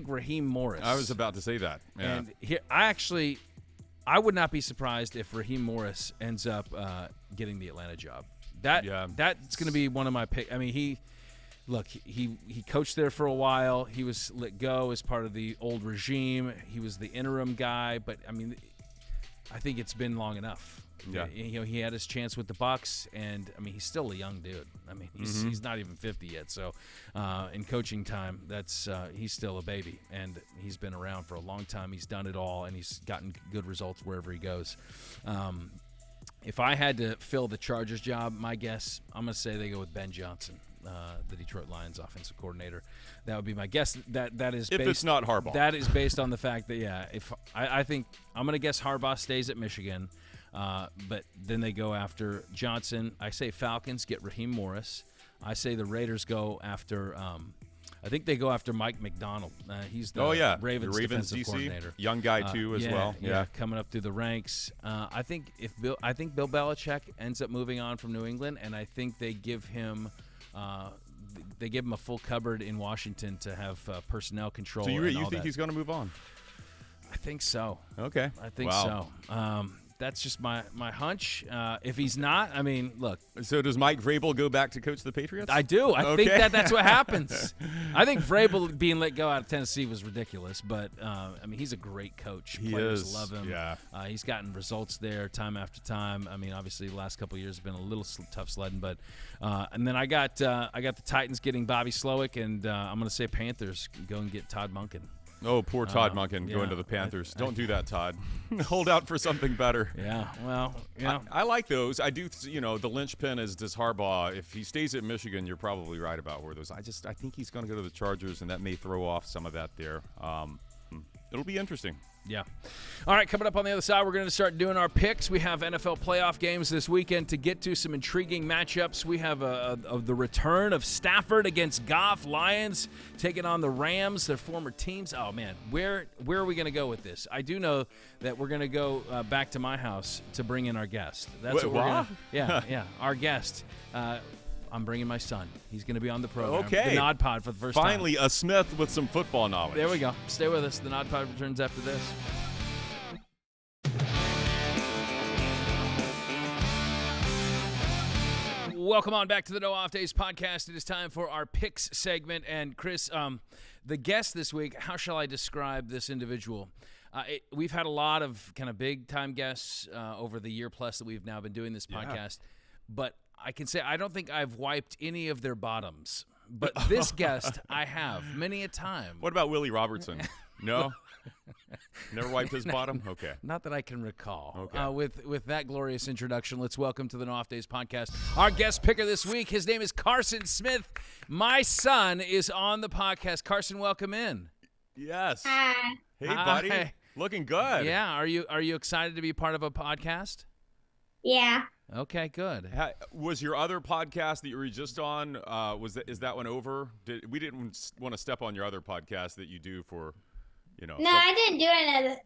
Raheem Morris. I was about to say that. Yeah. And here, I would not be surprised if Raheem Morris ends up getting the Atlanta job. That's going to be one of my picks. I mean, he coached there for a while. He was let go as part of the old regime. He was the interim guy, but I mean, I think it's been long enough. Yeah. He had his chance with the Bucs, and I mean, he's still a young dude. I mean, he's not even 50 yet. So, in coaching time, he's still a baby, and he's been around for a long time. He's done it all, and he's gotten good results wherever he goes. If I had to fill the Chargers job, my guess, I'm going to say they go with Ben Johnson, the Detroit Lions offensive coordinator. That would be my guess. That is if it's not Harbaugh. That is based on the fact that if I think I'm going to guess Harbaugh stays at Michigan, but then they go after Johnson. I say Falcons get Raheem Morris. I say the Raiders go after. I think they go after Mike McDonald. He's the Ravens defensive DC, coordinator. Young guy too as well. Yeah, coming up through the ranks. I think Bill Belichick ends up moving on from New England, and I think they give him a full cupboard in Washington to have personnel control. So you think he's going to move on? I think so. Okay. I think so. That's just my hunch. If he's not, I mean, look. So does Mike Vrabel go back to coach the Patriots? I do. I think that's what happens. I think Vrabel being let go out of Tennessee was ridiculous, but I mean, he's a great coach. Players love him. Yeah. He's gotten results there time after time. I mean, obviously, the last couple of years have been a little tough sledding, but and then I got the Titans getting Bobby Slowick, and I'm going to say Panthers go and get Todd Monken. Oh, poor Todd Monken going to the Panthers. Don't do that, Todd. Hold out for something better. Yeah, well, I like those. I do, the linchpin is does Harbaugh. If he stays at Michigan, you're probably right about where those. I think he's going to go to the Chargers, and that may throw off some of that there. It'll be interesting. Yeah. All right, coming up on the other side, we're going to start doing our picks. We have NFL playoff games this weekend to get to, some intriguing matchups. We have the return of Stafford against Goff. Lions taking on the Rams, their former teams. Oh, man, where are we going to go with this? I do know that we're going to go back to my house to bring in our guest. That's what we're going to. Yeah, our guest. I'm bringing my son. He's going to be on the program. Okay. The Nod Pod for the first time. Finally, a Smith with some football knowledge. There we go. Stay with us. The Nod Pod returns after this. Welcome on back to the No Off Days podcast. It is time for our picks segment. And Chris, the guest this week, how shall I describe this individual? We've had a lot of kind of big-time guests over the year plus that we've now been doing this podcast. But I can say I don't think I've wiped any of their bottoms. But this guest, I have many a time. What about Willie Robertson? No? Never wiped his bottom? Okay. Not that I can recall. Okay. With that glorious introduction, let's welcome to the No Off Days podcast our guest picker this week. His name is Carson Smith. My son is on the podcast. Carson, welcome in. Yes. Hi. Hey, buddy. Looking good. Yeah. Are you excited to be part of a podcast? Yeah. Okay, good. Was your other podcast that you were just on? Is that one over? We didn't want to step on your other podcast that you do for, No, I didn't do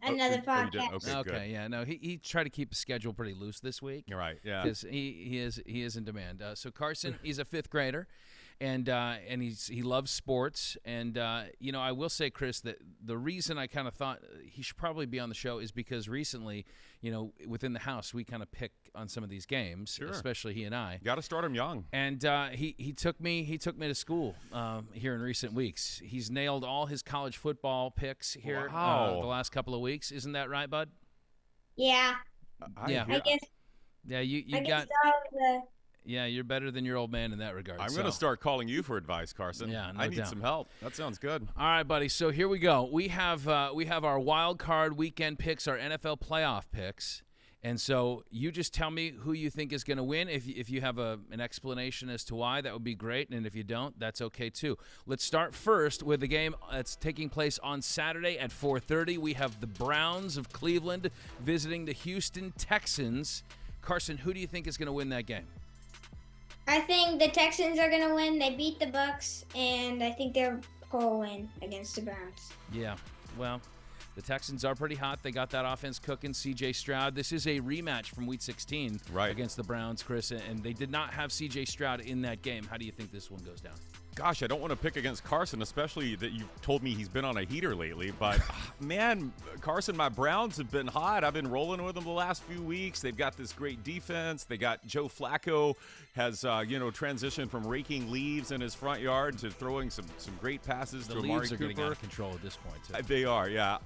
another you podcast. didn't? Okay, good. Yeah, no, he tried to keep his schedule pretty loose this week. You're right. Yeah. Because he is in demand. So Carson, he's a 5th grader, and he loves sports. And I will say, Chris, that the reason I kind of thought he should probably be on the show is because recently, within the house, we kind of pick on some of these games, especially he and I. Got to start him young. And he took me to school here in recent weeks. He's nailed all his college football picks here the last couple of weeks. Isn't that right, bud? Yeah. Yeah. I guess. Yeah, you I got. guess the. Yeah, you're better than your old man in that regard. I'm going to start calling you for advice, Carson. Yeah, no I need doubt. some help. That sounds good. All right, buddy. So here we go. We have our wild card weekend picks, our NFL playoff picks, and so you just tell me who you think is going to win. If you have an explanation as to why, that would be great, and if you don't, that's okay too. Let's start first with the game that's taking place on Saturday at 4:30. We have the Browns of Cleveland visiting the Houston Texans. Carson, who do you think is going to win that game? I think the Texans are going to win. They beat the Bucs, and I think they'll go win against the Browns. Yeah, well, the Texans are pretty hot. They got that offense cooking. C.J. Stroud. This is a rematch from Week 16 against the Browns, Chris, and they did not have C.J. Stroud in that game. How do you think this one goes down? Gosh, I don't want to pick against Carson, especially that you told me he's been on a heater lately. But, man, Carson, my Browns have been hot. I've been rolling with them the last few weeks. They've got this great defense. They got Joe Flacco has, transitioned from raking leaves in his front yard to throwing some great passes to Amari Cooper. The leaves are getting out of control at this point, too. They are, yeah.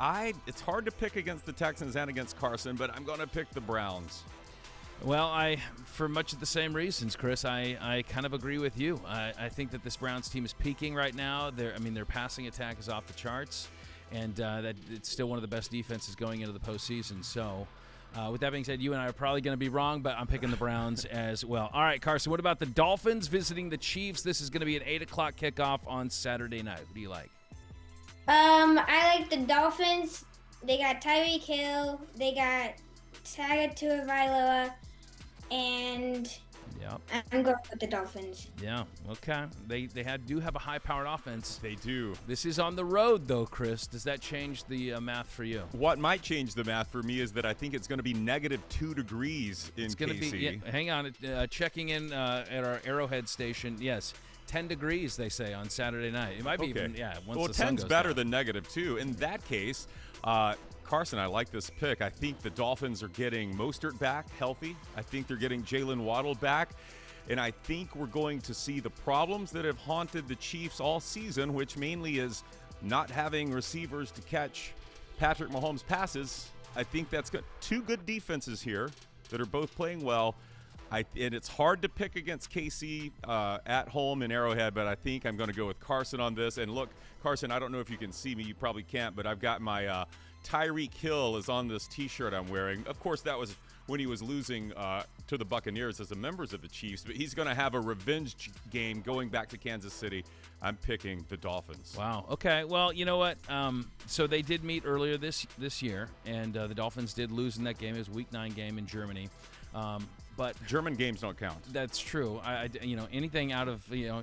It's hard to pick against the Texans and against Carson, but I'm going to pick the Browns. Well, for much of the same reasons, Chris, I kind of agree with you. I think that this Browns team is peaking right now. Their passing attack is off the charts, and that it's still one of the best defenses going into the postseason. So, with that being said, you and I are probably going to be wrong, but I'm picking the Browns as well. All right, Carson, what about the Dolphins visiting the Chiefs? This is going to be an 8 o'clock kickoff on Saturday night. What do you like? I like the Dolphins. They got Tyreek Hill. They got Tagovailoa. And I'm going with the Dolphins. Yeah, okay. They do have a high-powered offense. They do. This is on the road, though, Chris. Does that change the math for you? What might change the math for me is that I think it's going to be -2 degrees in KC. Hang on. Checking in at our Arrowhead station, yes, 10 degrees, they say, on Saturday night. It might be even, once the sun 10's goes better down. than -2. In that case, Carson, I like this pick. I think the Dolphins are getting Mostert back healthy. I think they're getting Jalen Waddle back. And I think we're going to see the problems that have haunted the Chiefs all season, which mainly is not having receivers to catch Patrick Mahomes' passes. I think that's good. 2 good defenses here that are both playing well. And it's hard to pick against KC at home in Arrowhead, but I think I'm going to go with Carson on this. And look, Carson, I don't know if you can see me. You probably can't, but I've got my Tyreek Hill is on this T-shirt I'm wearing. Of course, that was when he was losing to the Buccaneers as the members of the Chiefs, but he's going to have a revenge game going back to Kansas City. I'm picking the Dolphins. Wow. Okay. Well, you know what? So they did meet earlier this year, and the Dolphins did lose in that game. It was a Week 9 game in Germany. But German games don't count. That's true. Anything out of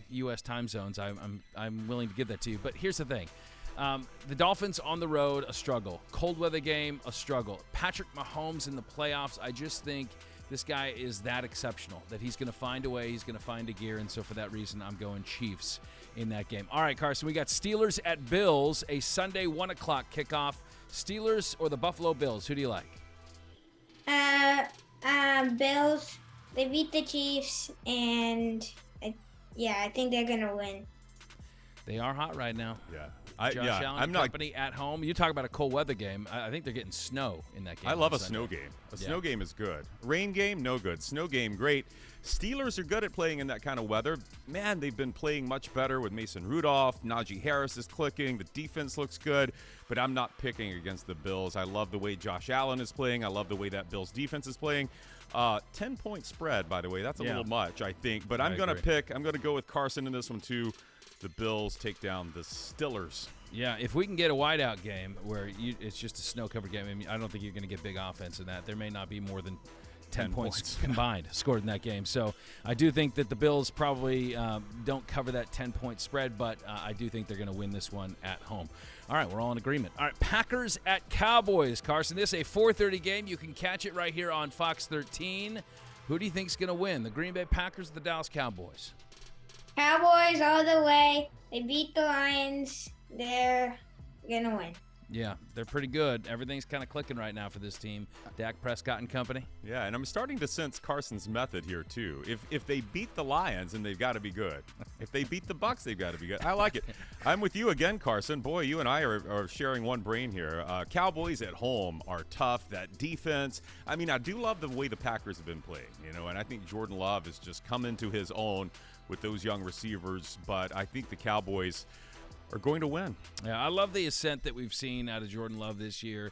U.S. time zones, I'm willing to give that to you. But here's the thing. The Dolphins on the road, a struggle. Cold weather game, a struggle. Patrick Mahomes in the playoffs, I just think this guy is that exceptional that he's going to find a way, he's going to find a gear, and so for that reason, I'm going Chiefs in that game. All right, Carson, we got Steelers at Bills, a Sunday 1 o'clock kickoff. Steelers or the Buffalo Bills? Who do you like? Bills. They beat the Chiefs, and I think they're going to win. They are hot right now. Yeah. Josh Allen and company at home. You talk about a cold weather game. I think they're getting snow in that game. I love a snow game. Snow game is good. Rain game, no good. Snow game, great. Steelers are good at playing in that kind of weather. Man, they've been playing much better with Mason Rudolph. Najee Harris is clicking. The defense looks good. But I'm not picking against the Bills. I love the way Josh Allen is playing. I love the way that Bills defense is playing. 10-point spread, by the way. That's a little much, I think. But I'm going to go with Carson in this one, too. The Bills take down the Steelers. Yeah, if we can get a whiteout game where it's just a snow-covered game, I don't think you're going to get big offense in that. There may not be more than 10 points combined scored in that game. So I do think that the Bills probably don't cover that 10-point spread, but I do think they're going to win this one at home. All right, we're all in agreement. All right, Packers at Cowboys. Carson, this is a 4:30 game. You can catch it right here on Fox 13. Who do you think is going to win, the Green Bay Packers or the Dallas Cowboys? Cowboys all the way. They beat the Lions. They're going to win. Yeah, they're pretty good. Everything's kind of clicking right now for this team. Dak Prescott and company. Yeah, and I'm starting to sense Carson's method here too. If they beat the Lions, then they've got to be good. If they beat the Bucs, they've got to be good. I like it. I'm with you again, Carson. Boy, you and I are sharing one brain here. Cowboys at home are tough. That defense. I mean, I do love the way the Packers have been playing, and I think Jordan Love has just come into his own with those young receivers. But I think the Cowboys are going to win. Yeah, I love the ascent that we've seen out of Jordan Love this year.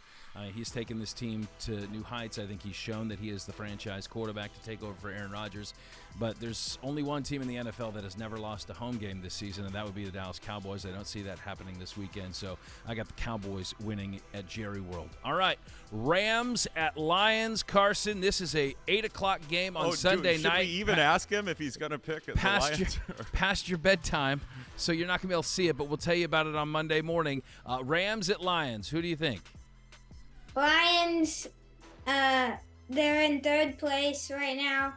He's taken this team to new heights. I think he's shown that he is the franchise quarterback to take over for Aaron Rodgers. But there's only one team in the NFL that has never lost a home game this season, and that would be the Dallas Cowboys. I don't see that happening this weekend, so I got the Cowboys winning at Jerry World. All right, Rams at Lions. Carson, this is a 8 o'clock game on Sunday night. Should we even ask him if he's going to pick the Lions? Past your bedtime, so you're not going to be able to see it, but we'll tell you about it on Monday morning. Rams at Lions. Who do you think? Lions, they're in third place right now,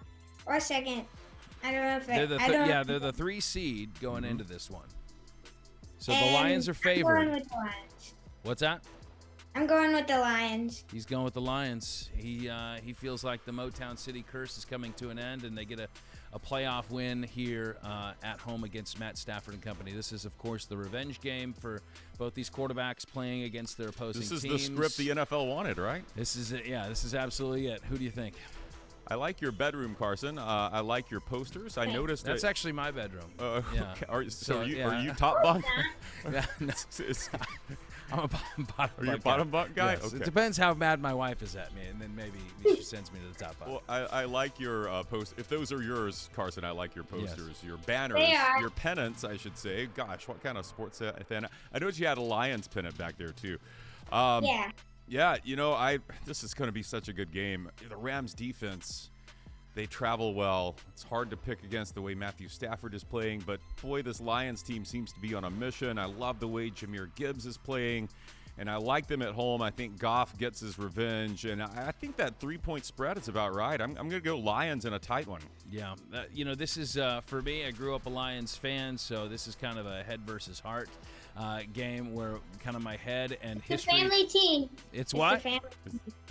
or second. I don't know if they're the 3 seed going into this one. So the Lions are favored. I'm going with the Lions. What's that? I'm going with the Lions. He's going with the Lions. He feels like the Motown City curse is coming to an end, and they get a playoff win here at home against Matt Stafford and company. This is, of course, the revenge game for both these quarterbacks playing against their opposing teams. This is the script the NFL wanted, right? This is it. Yeah, this is absolutely it. Who do you think? I like your bedroom, Carson. I like your posters. I noticed that's actually my bedroom. Yeah. Are you top bunk? Yeah, no. I'm a bottom bunk guy? Yes. Okay. It depends how mad my wife is at me, and then maybe she sends me to the top bunk. Well, I like your post. If those are yours, Carson, I like your posters, your banners, your pennants, I should say. Gosh, what kind of sports fan? I noticed you had a Lions pennant back there too. Yeah. Yeah, this is going to be such a good game. The Rams defense, they travel well. It's hard to pick against the way Matthew Stafford is playing, but boy, this Lions team seems to be on a mission. I love the way Jahmyr Gibbs is playing, and I like them at home. I think Goff gets his revenge, and I think that 3-point spread is about right. I'm going to go Lions in a tight one. Yeah, this is, for me, I grew up a Lions fan, so this is kind of a head versus heart game where kind of my head and history. It's a family team. It's what?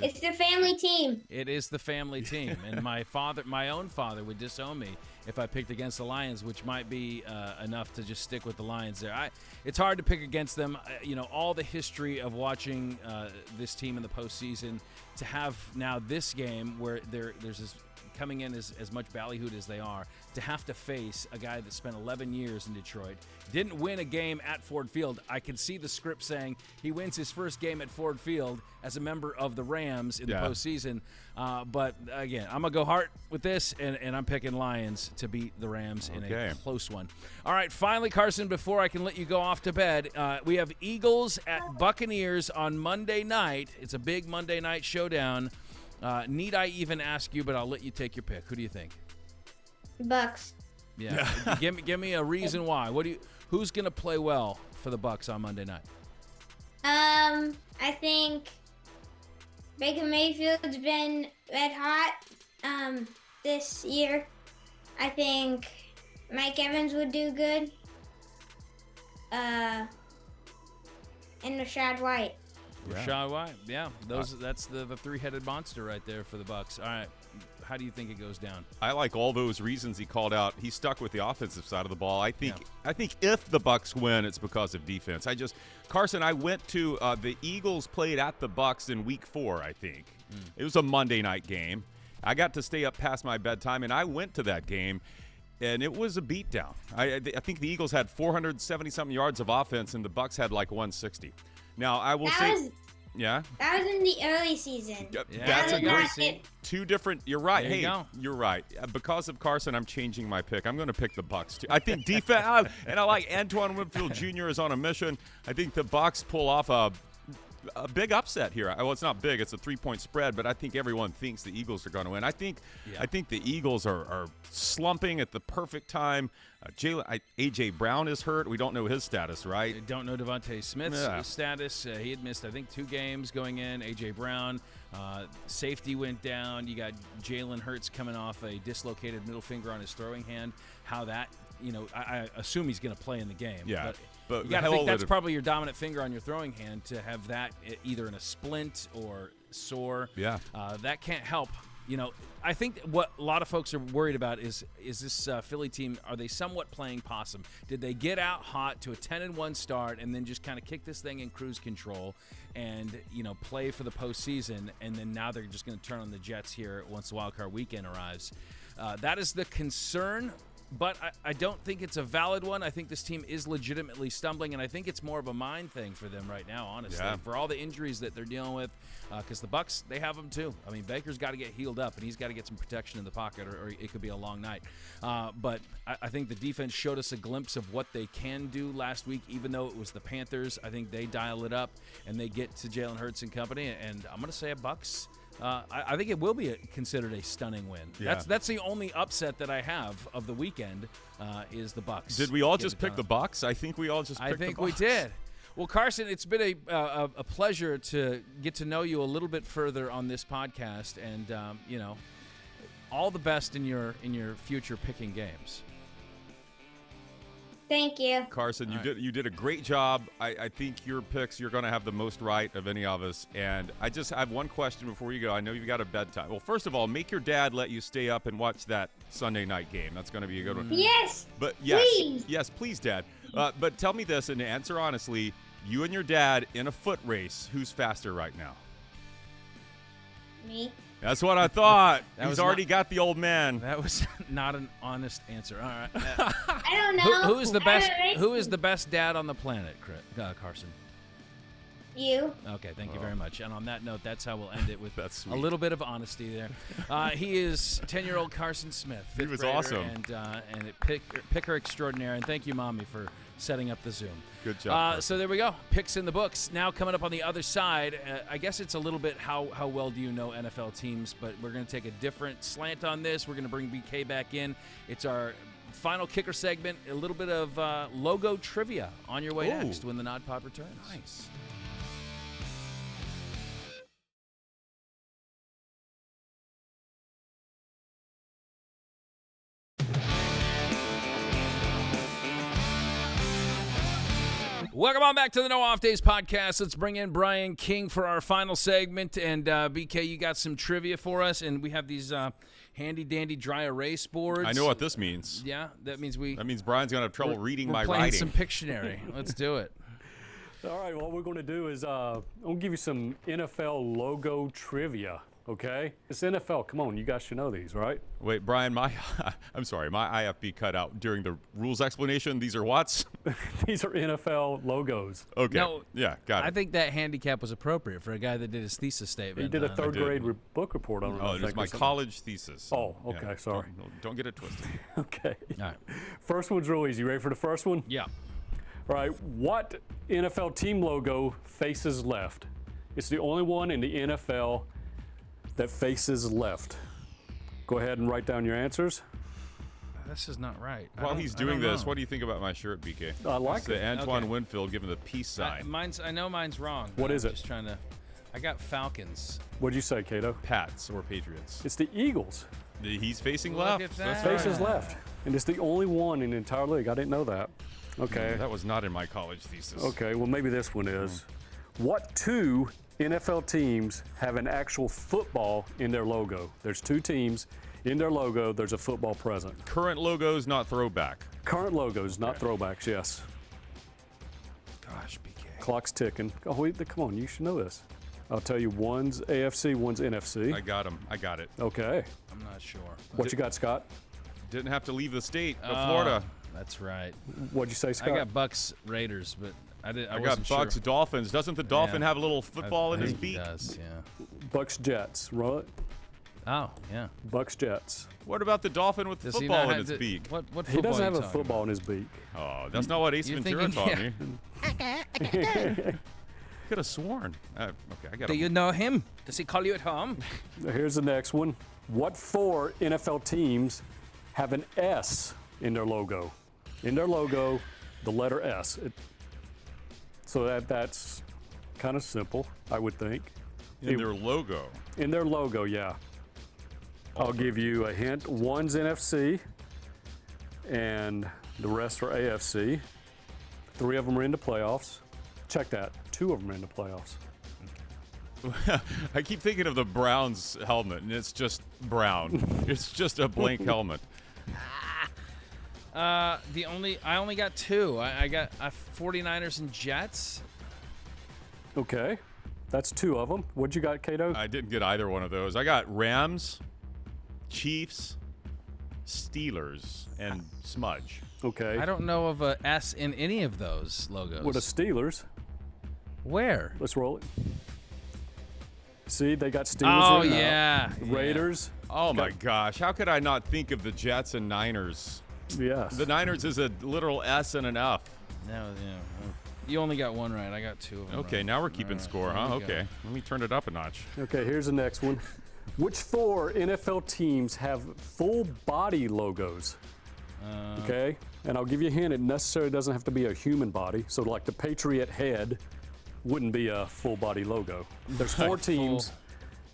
It's the family team. It is the family team, and my own father would disown me if I picked against the Lions, which might be enough to just stick with the Lions there. It's hard to pick against them. All the history of watching this team in the postseason, to have now this game where there's this coming in as much ballyhooed as they are, to have to face a guy that spent 11 years in Detroit, didn't win a game at Ford Field. I can see the script saying he wins his first game at Ford Field as a member of the Rams in the postseason. But again, I'm going to go hard with this, and I'm picking Lions to beat the Rams in a close one. All right, finally, Carson, before I can let you go off to bed, we have Eagles at Buccaneers on Monday night. It's a big Monday night showdown. Need I even ask you, but I'll let you take your pick. Who do you think? Bucks. Yeah. give me a reason why. Who's going to play well for the Bucks on Monday night? I think Baker Mayfield's been red hot this year. I think Mike Evans would do good. And Rashad White. Rashad White, yeah. That's the three-headed monster right there for the Bucks. All right, how do you think it goes down? I like all those reasons he called out. He's stuck with the offensive side of the ball. I think if the Bucks win, it's because of defense. Carson, I went to the Eagles played at the Bucks in Week 4. I think it was a Monday night game. I got to stay up past my bedtime, and I went to that game. And it was a beatdown. I think the Eagles had 470-something yards of offense, and the Bucks had like 160. Now, I will say, that was in the early season. That's a great two different. You're right. You're right. Because of Carson, I'm changing my pick. I'm going to pick the Bucks too. I think defense, and I like Antoine Winfield Jr. is on a mission. I think the Bucks pull off a a big upset here. Well, it's not big; it's a 3-point spread, but I think everyone thinks the Eagles are going to win. I think the Eagles are slumping at the perfect time. AJ Brown is hurt. We don't know his status, right? We don't know Devontae Smith's status. He had missed, I think, 2 games going in. AJ Brown, safety went down. You got Jalen Hurts coming off a dislocated middle finger on his throwing hand. How that, I assume he's going to play in the game. Yeah. But you got to think that's probably your dominant finger on your throwing hand, to have that either in a splint or sore. Yeah. That can't help. I think what a lot of folks are worried about is this Philly team, are they somewhat playing possum? Did they get out hot to a 10-1 start and then just kind of kick this thing in cruise control and, play for the postseason, and then now they're just going to turn on the Jets here once the wild card weekend arrives? That is the concern. But I don't think it's a valid one. I think this team is legitimately stumbling, and I think it's more of a mind thing for them right now, honestly. Yeah. For all the injuries that they're dealing with, because the Bucs, they have them too. I mean, Baker's got to get healed up, and he's got to get some protection in the pocket, or it could be a long night. But I think the defense showed us a glimpse of what they can do last week, even though it was the Panthers. I think they dial it up, and they get to Jalen Hurts and company, and I'm going to say a Bucs. I think it will be considered a stunning win. Yeah. That's the only upset that I have of the weekend is the Bucs. Did we all just pick the Bucs? I think we all just picked the Bucs. I think we did. Well, Carson, it's been a pleasure to get to know you a little bit further on this podcast, and all the best in your future picking games. Thank you. Carson, you did a great job. I think your picks, you're going to have the most right of any of us. And I have one question before you go. I know you've got a bedtime. Well, first of all, make your dad let you stay up and watch that Sunday night game. That's going to be a good one. Yes. But yes, please. Yes, please, Dad. But tell me this, and answer honestly. You and your dad in a foot race. Who's faster right now? Me. That's what I thought. He's already got the old man. That was not an honest answer. All right. I don't know. Who is the best? Who is the best dad on the planet, Carson? You. Okay, thank you very much. And on that note, that's how we'll end it, with that's a little bit of honesty there. He is 10-year-old Carson Smith. He was awesome. And picker extraordinaire. And thank you, Mommy, for setting up the Zoom. Good job. So there we go. Picks in the books. Now coming up on the other side, I guess it's a little bit how well do you know NFL teams, but we're going to take a different slant on this. We're going to bring BK back in. It's our final kicker segment, a little bit of logo trivia on your way next when the nodpod returns. Nice. Welcome on back to the No Off Days podcast. Let's bring in Brian King for our final segment. And BK, you got some trivia for us, and we have these handy-dandy dry erase boards. I know what this means. Yeah, that means Brian's going to have trouble reading my playing writing. some Pictionary. Let's do it. All right, what we're going to do is I'm going to give you some NFL logo trivia. Okay, it's NFL. Come on, you guys should know these, right? Wait, Brian, I'm sorry, my IFB cut out during the rules explanation. These are what? These are NFL logos. Okay. No, yeah, got it. I think that handicap was appropriate for a guy that did his thesis statement. He did a third grade book report on it. Oh, it was my college thesis. Oh, okay, yeah, sorry. Don't get it twisted. Okay. All right. First one's real easy. You ready for the first one? Yeah. All right. What NFL team logo faces left? It's the only one in the NFL that faces left. Go ahead and write down your answers. This is not right. While he's doing this, what do you think about my shirt, BK? I like it's it. The Antoine Winfield giving the peace sign. I know mine's wrong. What is it? Just trying to. I got Falcons. What'd you say, Cato? Pats or Patriots. It's the Eagles. He's facing Look left. at that. That's Faces right. left. And it's the only one in the entire league. I didn't know that. Okay. That was not in my college thesis. Okay, well, maybe this one is. What two NFL teams have an actual football in their logo? There's two teams. In their logo, there's a football present. Current logos, not throwback. Current logos, not throwbacks, yes. Gosh, BK. Clock's ticking. Oh, wait, come on, you should know this. I'll tell you, one's AFC, one's NFC. I got him. I got it. Okay. I'm not sure. What you got, Scott? Didn't have to leave the state of Florida. That's right. What'd you say, Scott? I got Bucks Raiders, but I got wasn't Bucks sure. Dolphins. Doesn't the Dolphin Yeah. have a little football in his He beak? does, yeah. Bucks Jets, right? Oh, yeah. Bucks Jets. What about the Dolphin with Does he football not in have its beak? What football He doesn't are have you a talking football in his beak. Oh, that's not what Ace You're Ventura thinking- taught me. could have sworn. Okay, I got Do you know him? Does he call you at home? Here's the next one. What 4 NFL teams have an S in their logo? In their logo, the letter S. So that's kind of simple, I would think. in their logo. In their logo, yeah. I'll give you a hint. One's NFC, and the rest are AFC. 3 of them are in the playoffs. Check that. 2 of them are in the playoffs. I keep thinking of the Browns helmet, and it's just brown. It's just a blank helmet. I only got 2. I got 49ers and Jets. Okay. That's 2 of them. What'd you got, Cato? I didn't get either one of those. I got Rams, Chiefs, Steelers, and Smudge. Okay. I don't know of a S in any of those logos. With the Steelers. Where? Let's roll it. See, they got Steelers. Oh, written out. yeah. Raiders. Oh, my gosh. How could I not think of the Jets and Niners? Yes. The Niners is a literal S and an F. No, yeah. You only got 1 right. I got 2 of them. Okay, right. now we're keeping score, There huh? we go. Okay. Let me turn it up a notch. Okay, here's the next one. Which 4 NFL teams have full body logos? Okay, and I'll give you a hint. It necessarily doesn't have to be a human body. So, like the Patriot head wouldn't be a full body logo. There's 4 teams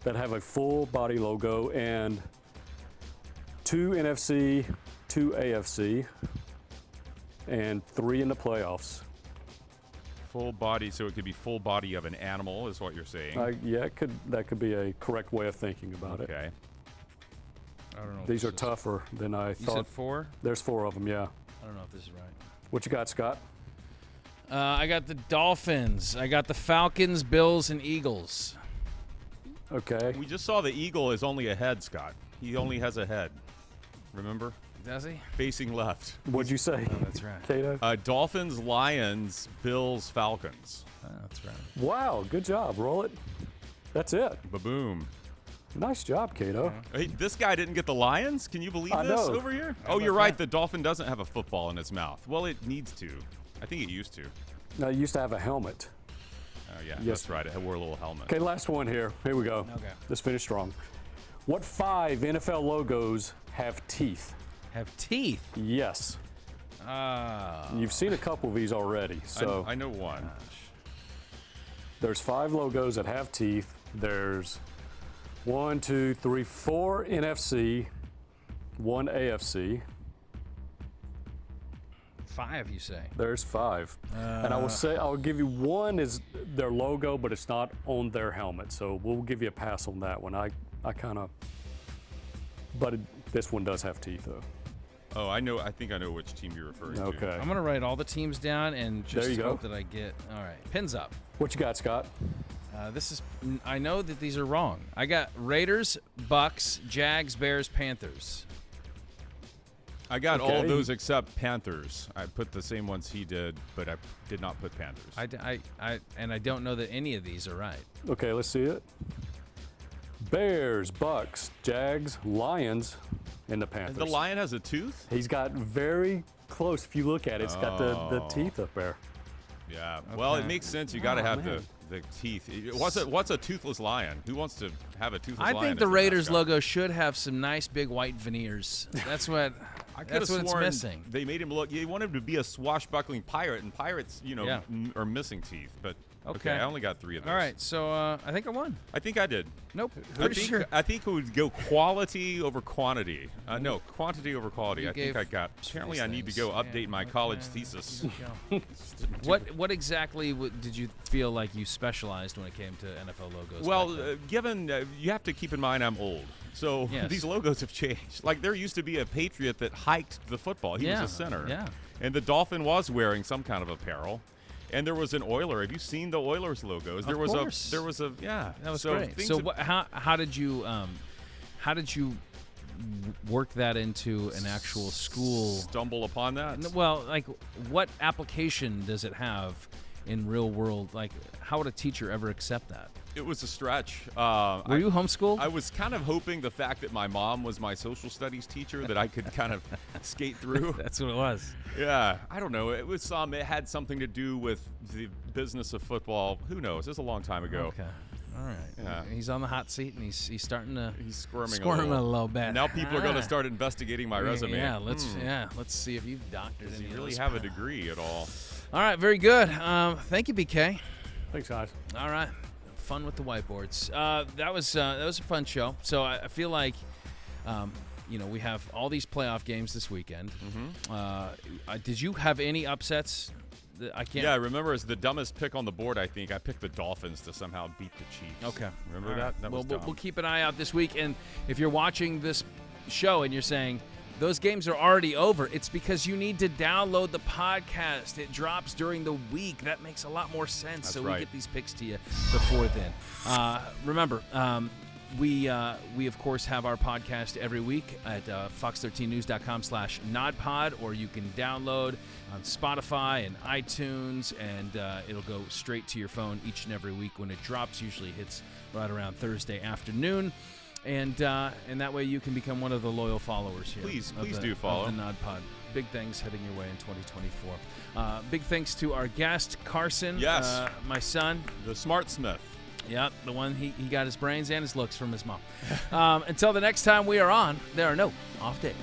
that have a full body logo, and 2 NFC, 2 AFC, and 3 in the playoffs. Full body, so it could be full body of an animal, is what you're saying. Yeah, that could be a correct way of thinking about it. Okay. I don't know. These are tougher than I You thought. said 4? There's 4 of them, yeah. I don't know if this is right. What you got, Scott? I got the Dolphins. I got the Falcons, Bills, and Eagles. Okay. We just saw the eagle is only a head, Scott. He only has a head. Remember? Does he? Facing left. What'd you say? Oh, that's right. Cato? Dolphins, Lions, Bills, Falcons. Oh, that's right. Wow, good job. Roll it. That's it. Ba-boom. Nice job, Cato. Hey, this guy didn't get the Lions? Can you believe I this know. over here? How Oh, you're about right. that? The Dolphin doesn't have a football in its mouth. Well, it needs to. I think it used to. Now, you used to have a helmet. Oh, yeah, Yes. that's right. It wore a little helmet. Okay, last one here. Here we go. Okay. Let's finish strong. What 5 NFL logos have teeth? Have teeth. Yes. You've seen a couple of these already. So I know one. there's 5 logos that have teeth. There's 1, 2, 3, 4 NFC, 1 AFC. 5, you say? There's 5. And I'll give you 1 is their logo, but it's not on their helmet. So we'll give you a pass on that one. I kind of, but this one does have teeth though. Oh, I know. I think I know which team you're referring to. Okay. I'm going to write all the teams down and just There you hope go. that I get. All right. Pins up. What you got, Scott? I know that these are wrong. I got Raiders, Bucks, Jags, Bears, Panthers. I got all Okay. those except Panthers. I put the same ones he did, but I did not put Panthers. I don't know that any of these are right. Okay, let's see it. Bears, Bucks, Jags, Lions, and the Panthers. the Lion has a tooth? He's got very close. If you look at it, it's got the Oh. teeth up there. Yeah. Well, it Okay. makes sense. You got to Oh, have man. the teeth. What's a toothless lion? Who wants to have a toothless I lion? think the as a Raiders mascot? logo should have some nice big white veneers. That's what. I could That's have what it's sworn missing. they made him look. They want him to be a swashbuckling pirate, and pirates, Yeah. are missing teeth. But okay, Okay. I only got 3 of those. All right, so I think I won. I think I did. Nope. I Pretty think sure. I think it would go quality over quantity. No, quantity over quality. You I think gave I got. Apparently, these I need to things. go Yeah, update my okay. college thesis. What exactly did you feel like you specialized when it came to NFL logos? Well, back then? given you have to keep in mind I'm old, so Yes. these logos have changed. Like there used to be a Patriot that hiked the football. He Yeah, was a center. yeah. And the Dolphin was wearing some kind of apparel. And there was an Oiler. Have you seen the Oilers logos? Of course. There was a yeah. That was so great. things So have- how did you work that into an actual school? stumble upon that? Well, like what application does it have in real world? Like how would a teacher ever accept that? It was a stretch. Were you homeschooled? I was kind of hoping the fact that my mom was my social studies teacher that I could kind of skate through. That's what it was. Yeah, I don't know. It was it had something to do with the business of football. Who knows? It was a long time ago. Okay. All right. Yeah. He's on the hot seat, and he's starting to squirming a little bit. Now people are going to start investigating my resume. Yeah, let's see if you've doctored Does any he of really those have a degree at all? All right, very good. Thank you, BK. Thanks, guys. All right, fun with the whiteboards. That was a fun show. So I feel like, we have all these playoff games this weekend. Mm-hmm. Did you have any upsets? I can't. Yeah, I remember as the dumbest pick on the board. I think I picked the Dolphins to somehow beat the Chiefs. Okay, remember that? That was dumb. We'll keep an eye out this week. And if you're watching this show and you're saying those games are already over, it's because you need to download the podcast. It drops during the week. That makes a lot more sense. That's we get these picks to you before then. Remember, we of course have our podcast every week at fox13news.com/nodpod, or you can download on Spotify and iTunes, and it'll go straight to your phone each and every week when it drops. Usually hits right around Thursday afternoon. And that way you can become one of the loyal followers here. Please do follow the nodpod. Big things heading your way in 2024. Big thanks to our guest, Carson. Yes. My son. The Smart Smith. Yep, the one he got his brains and his looks from his mom. Until the next time we are on, there are no off days.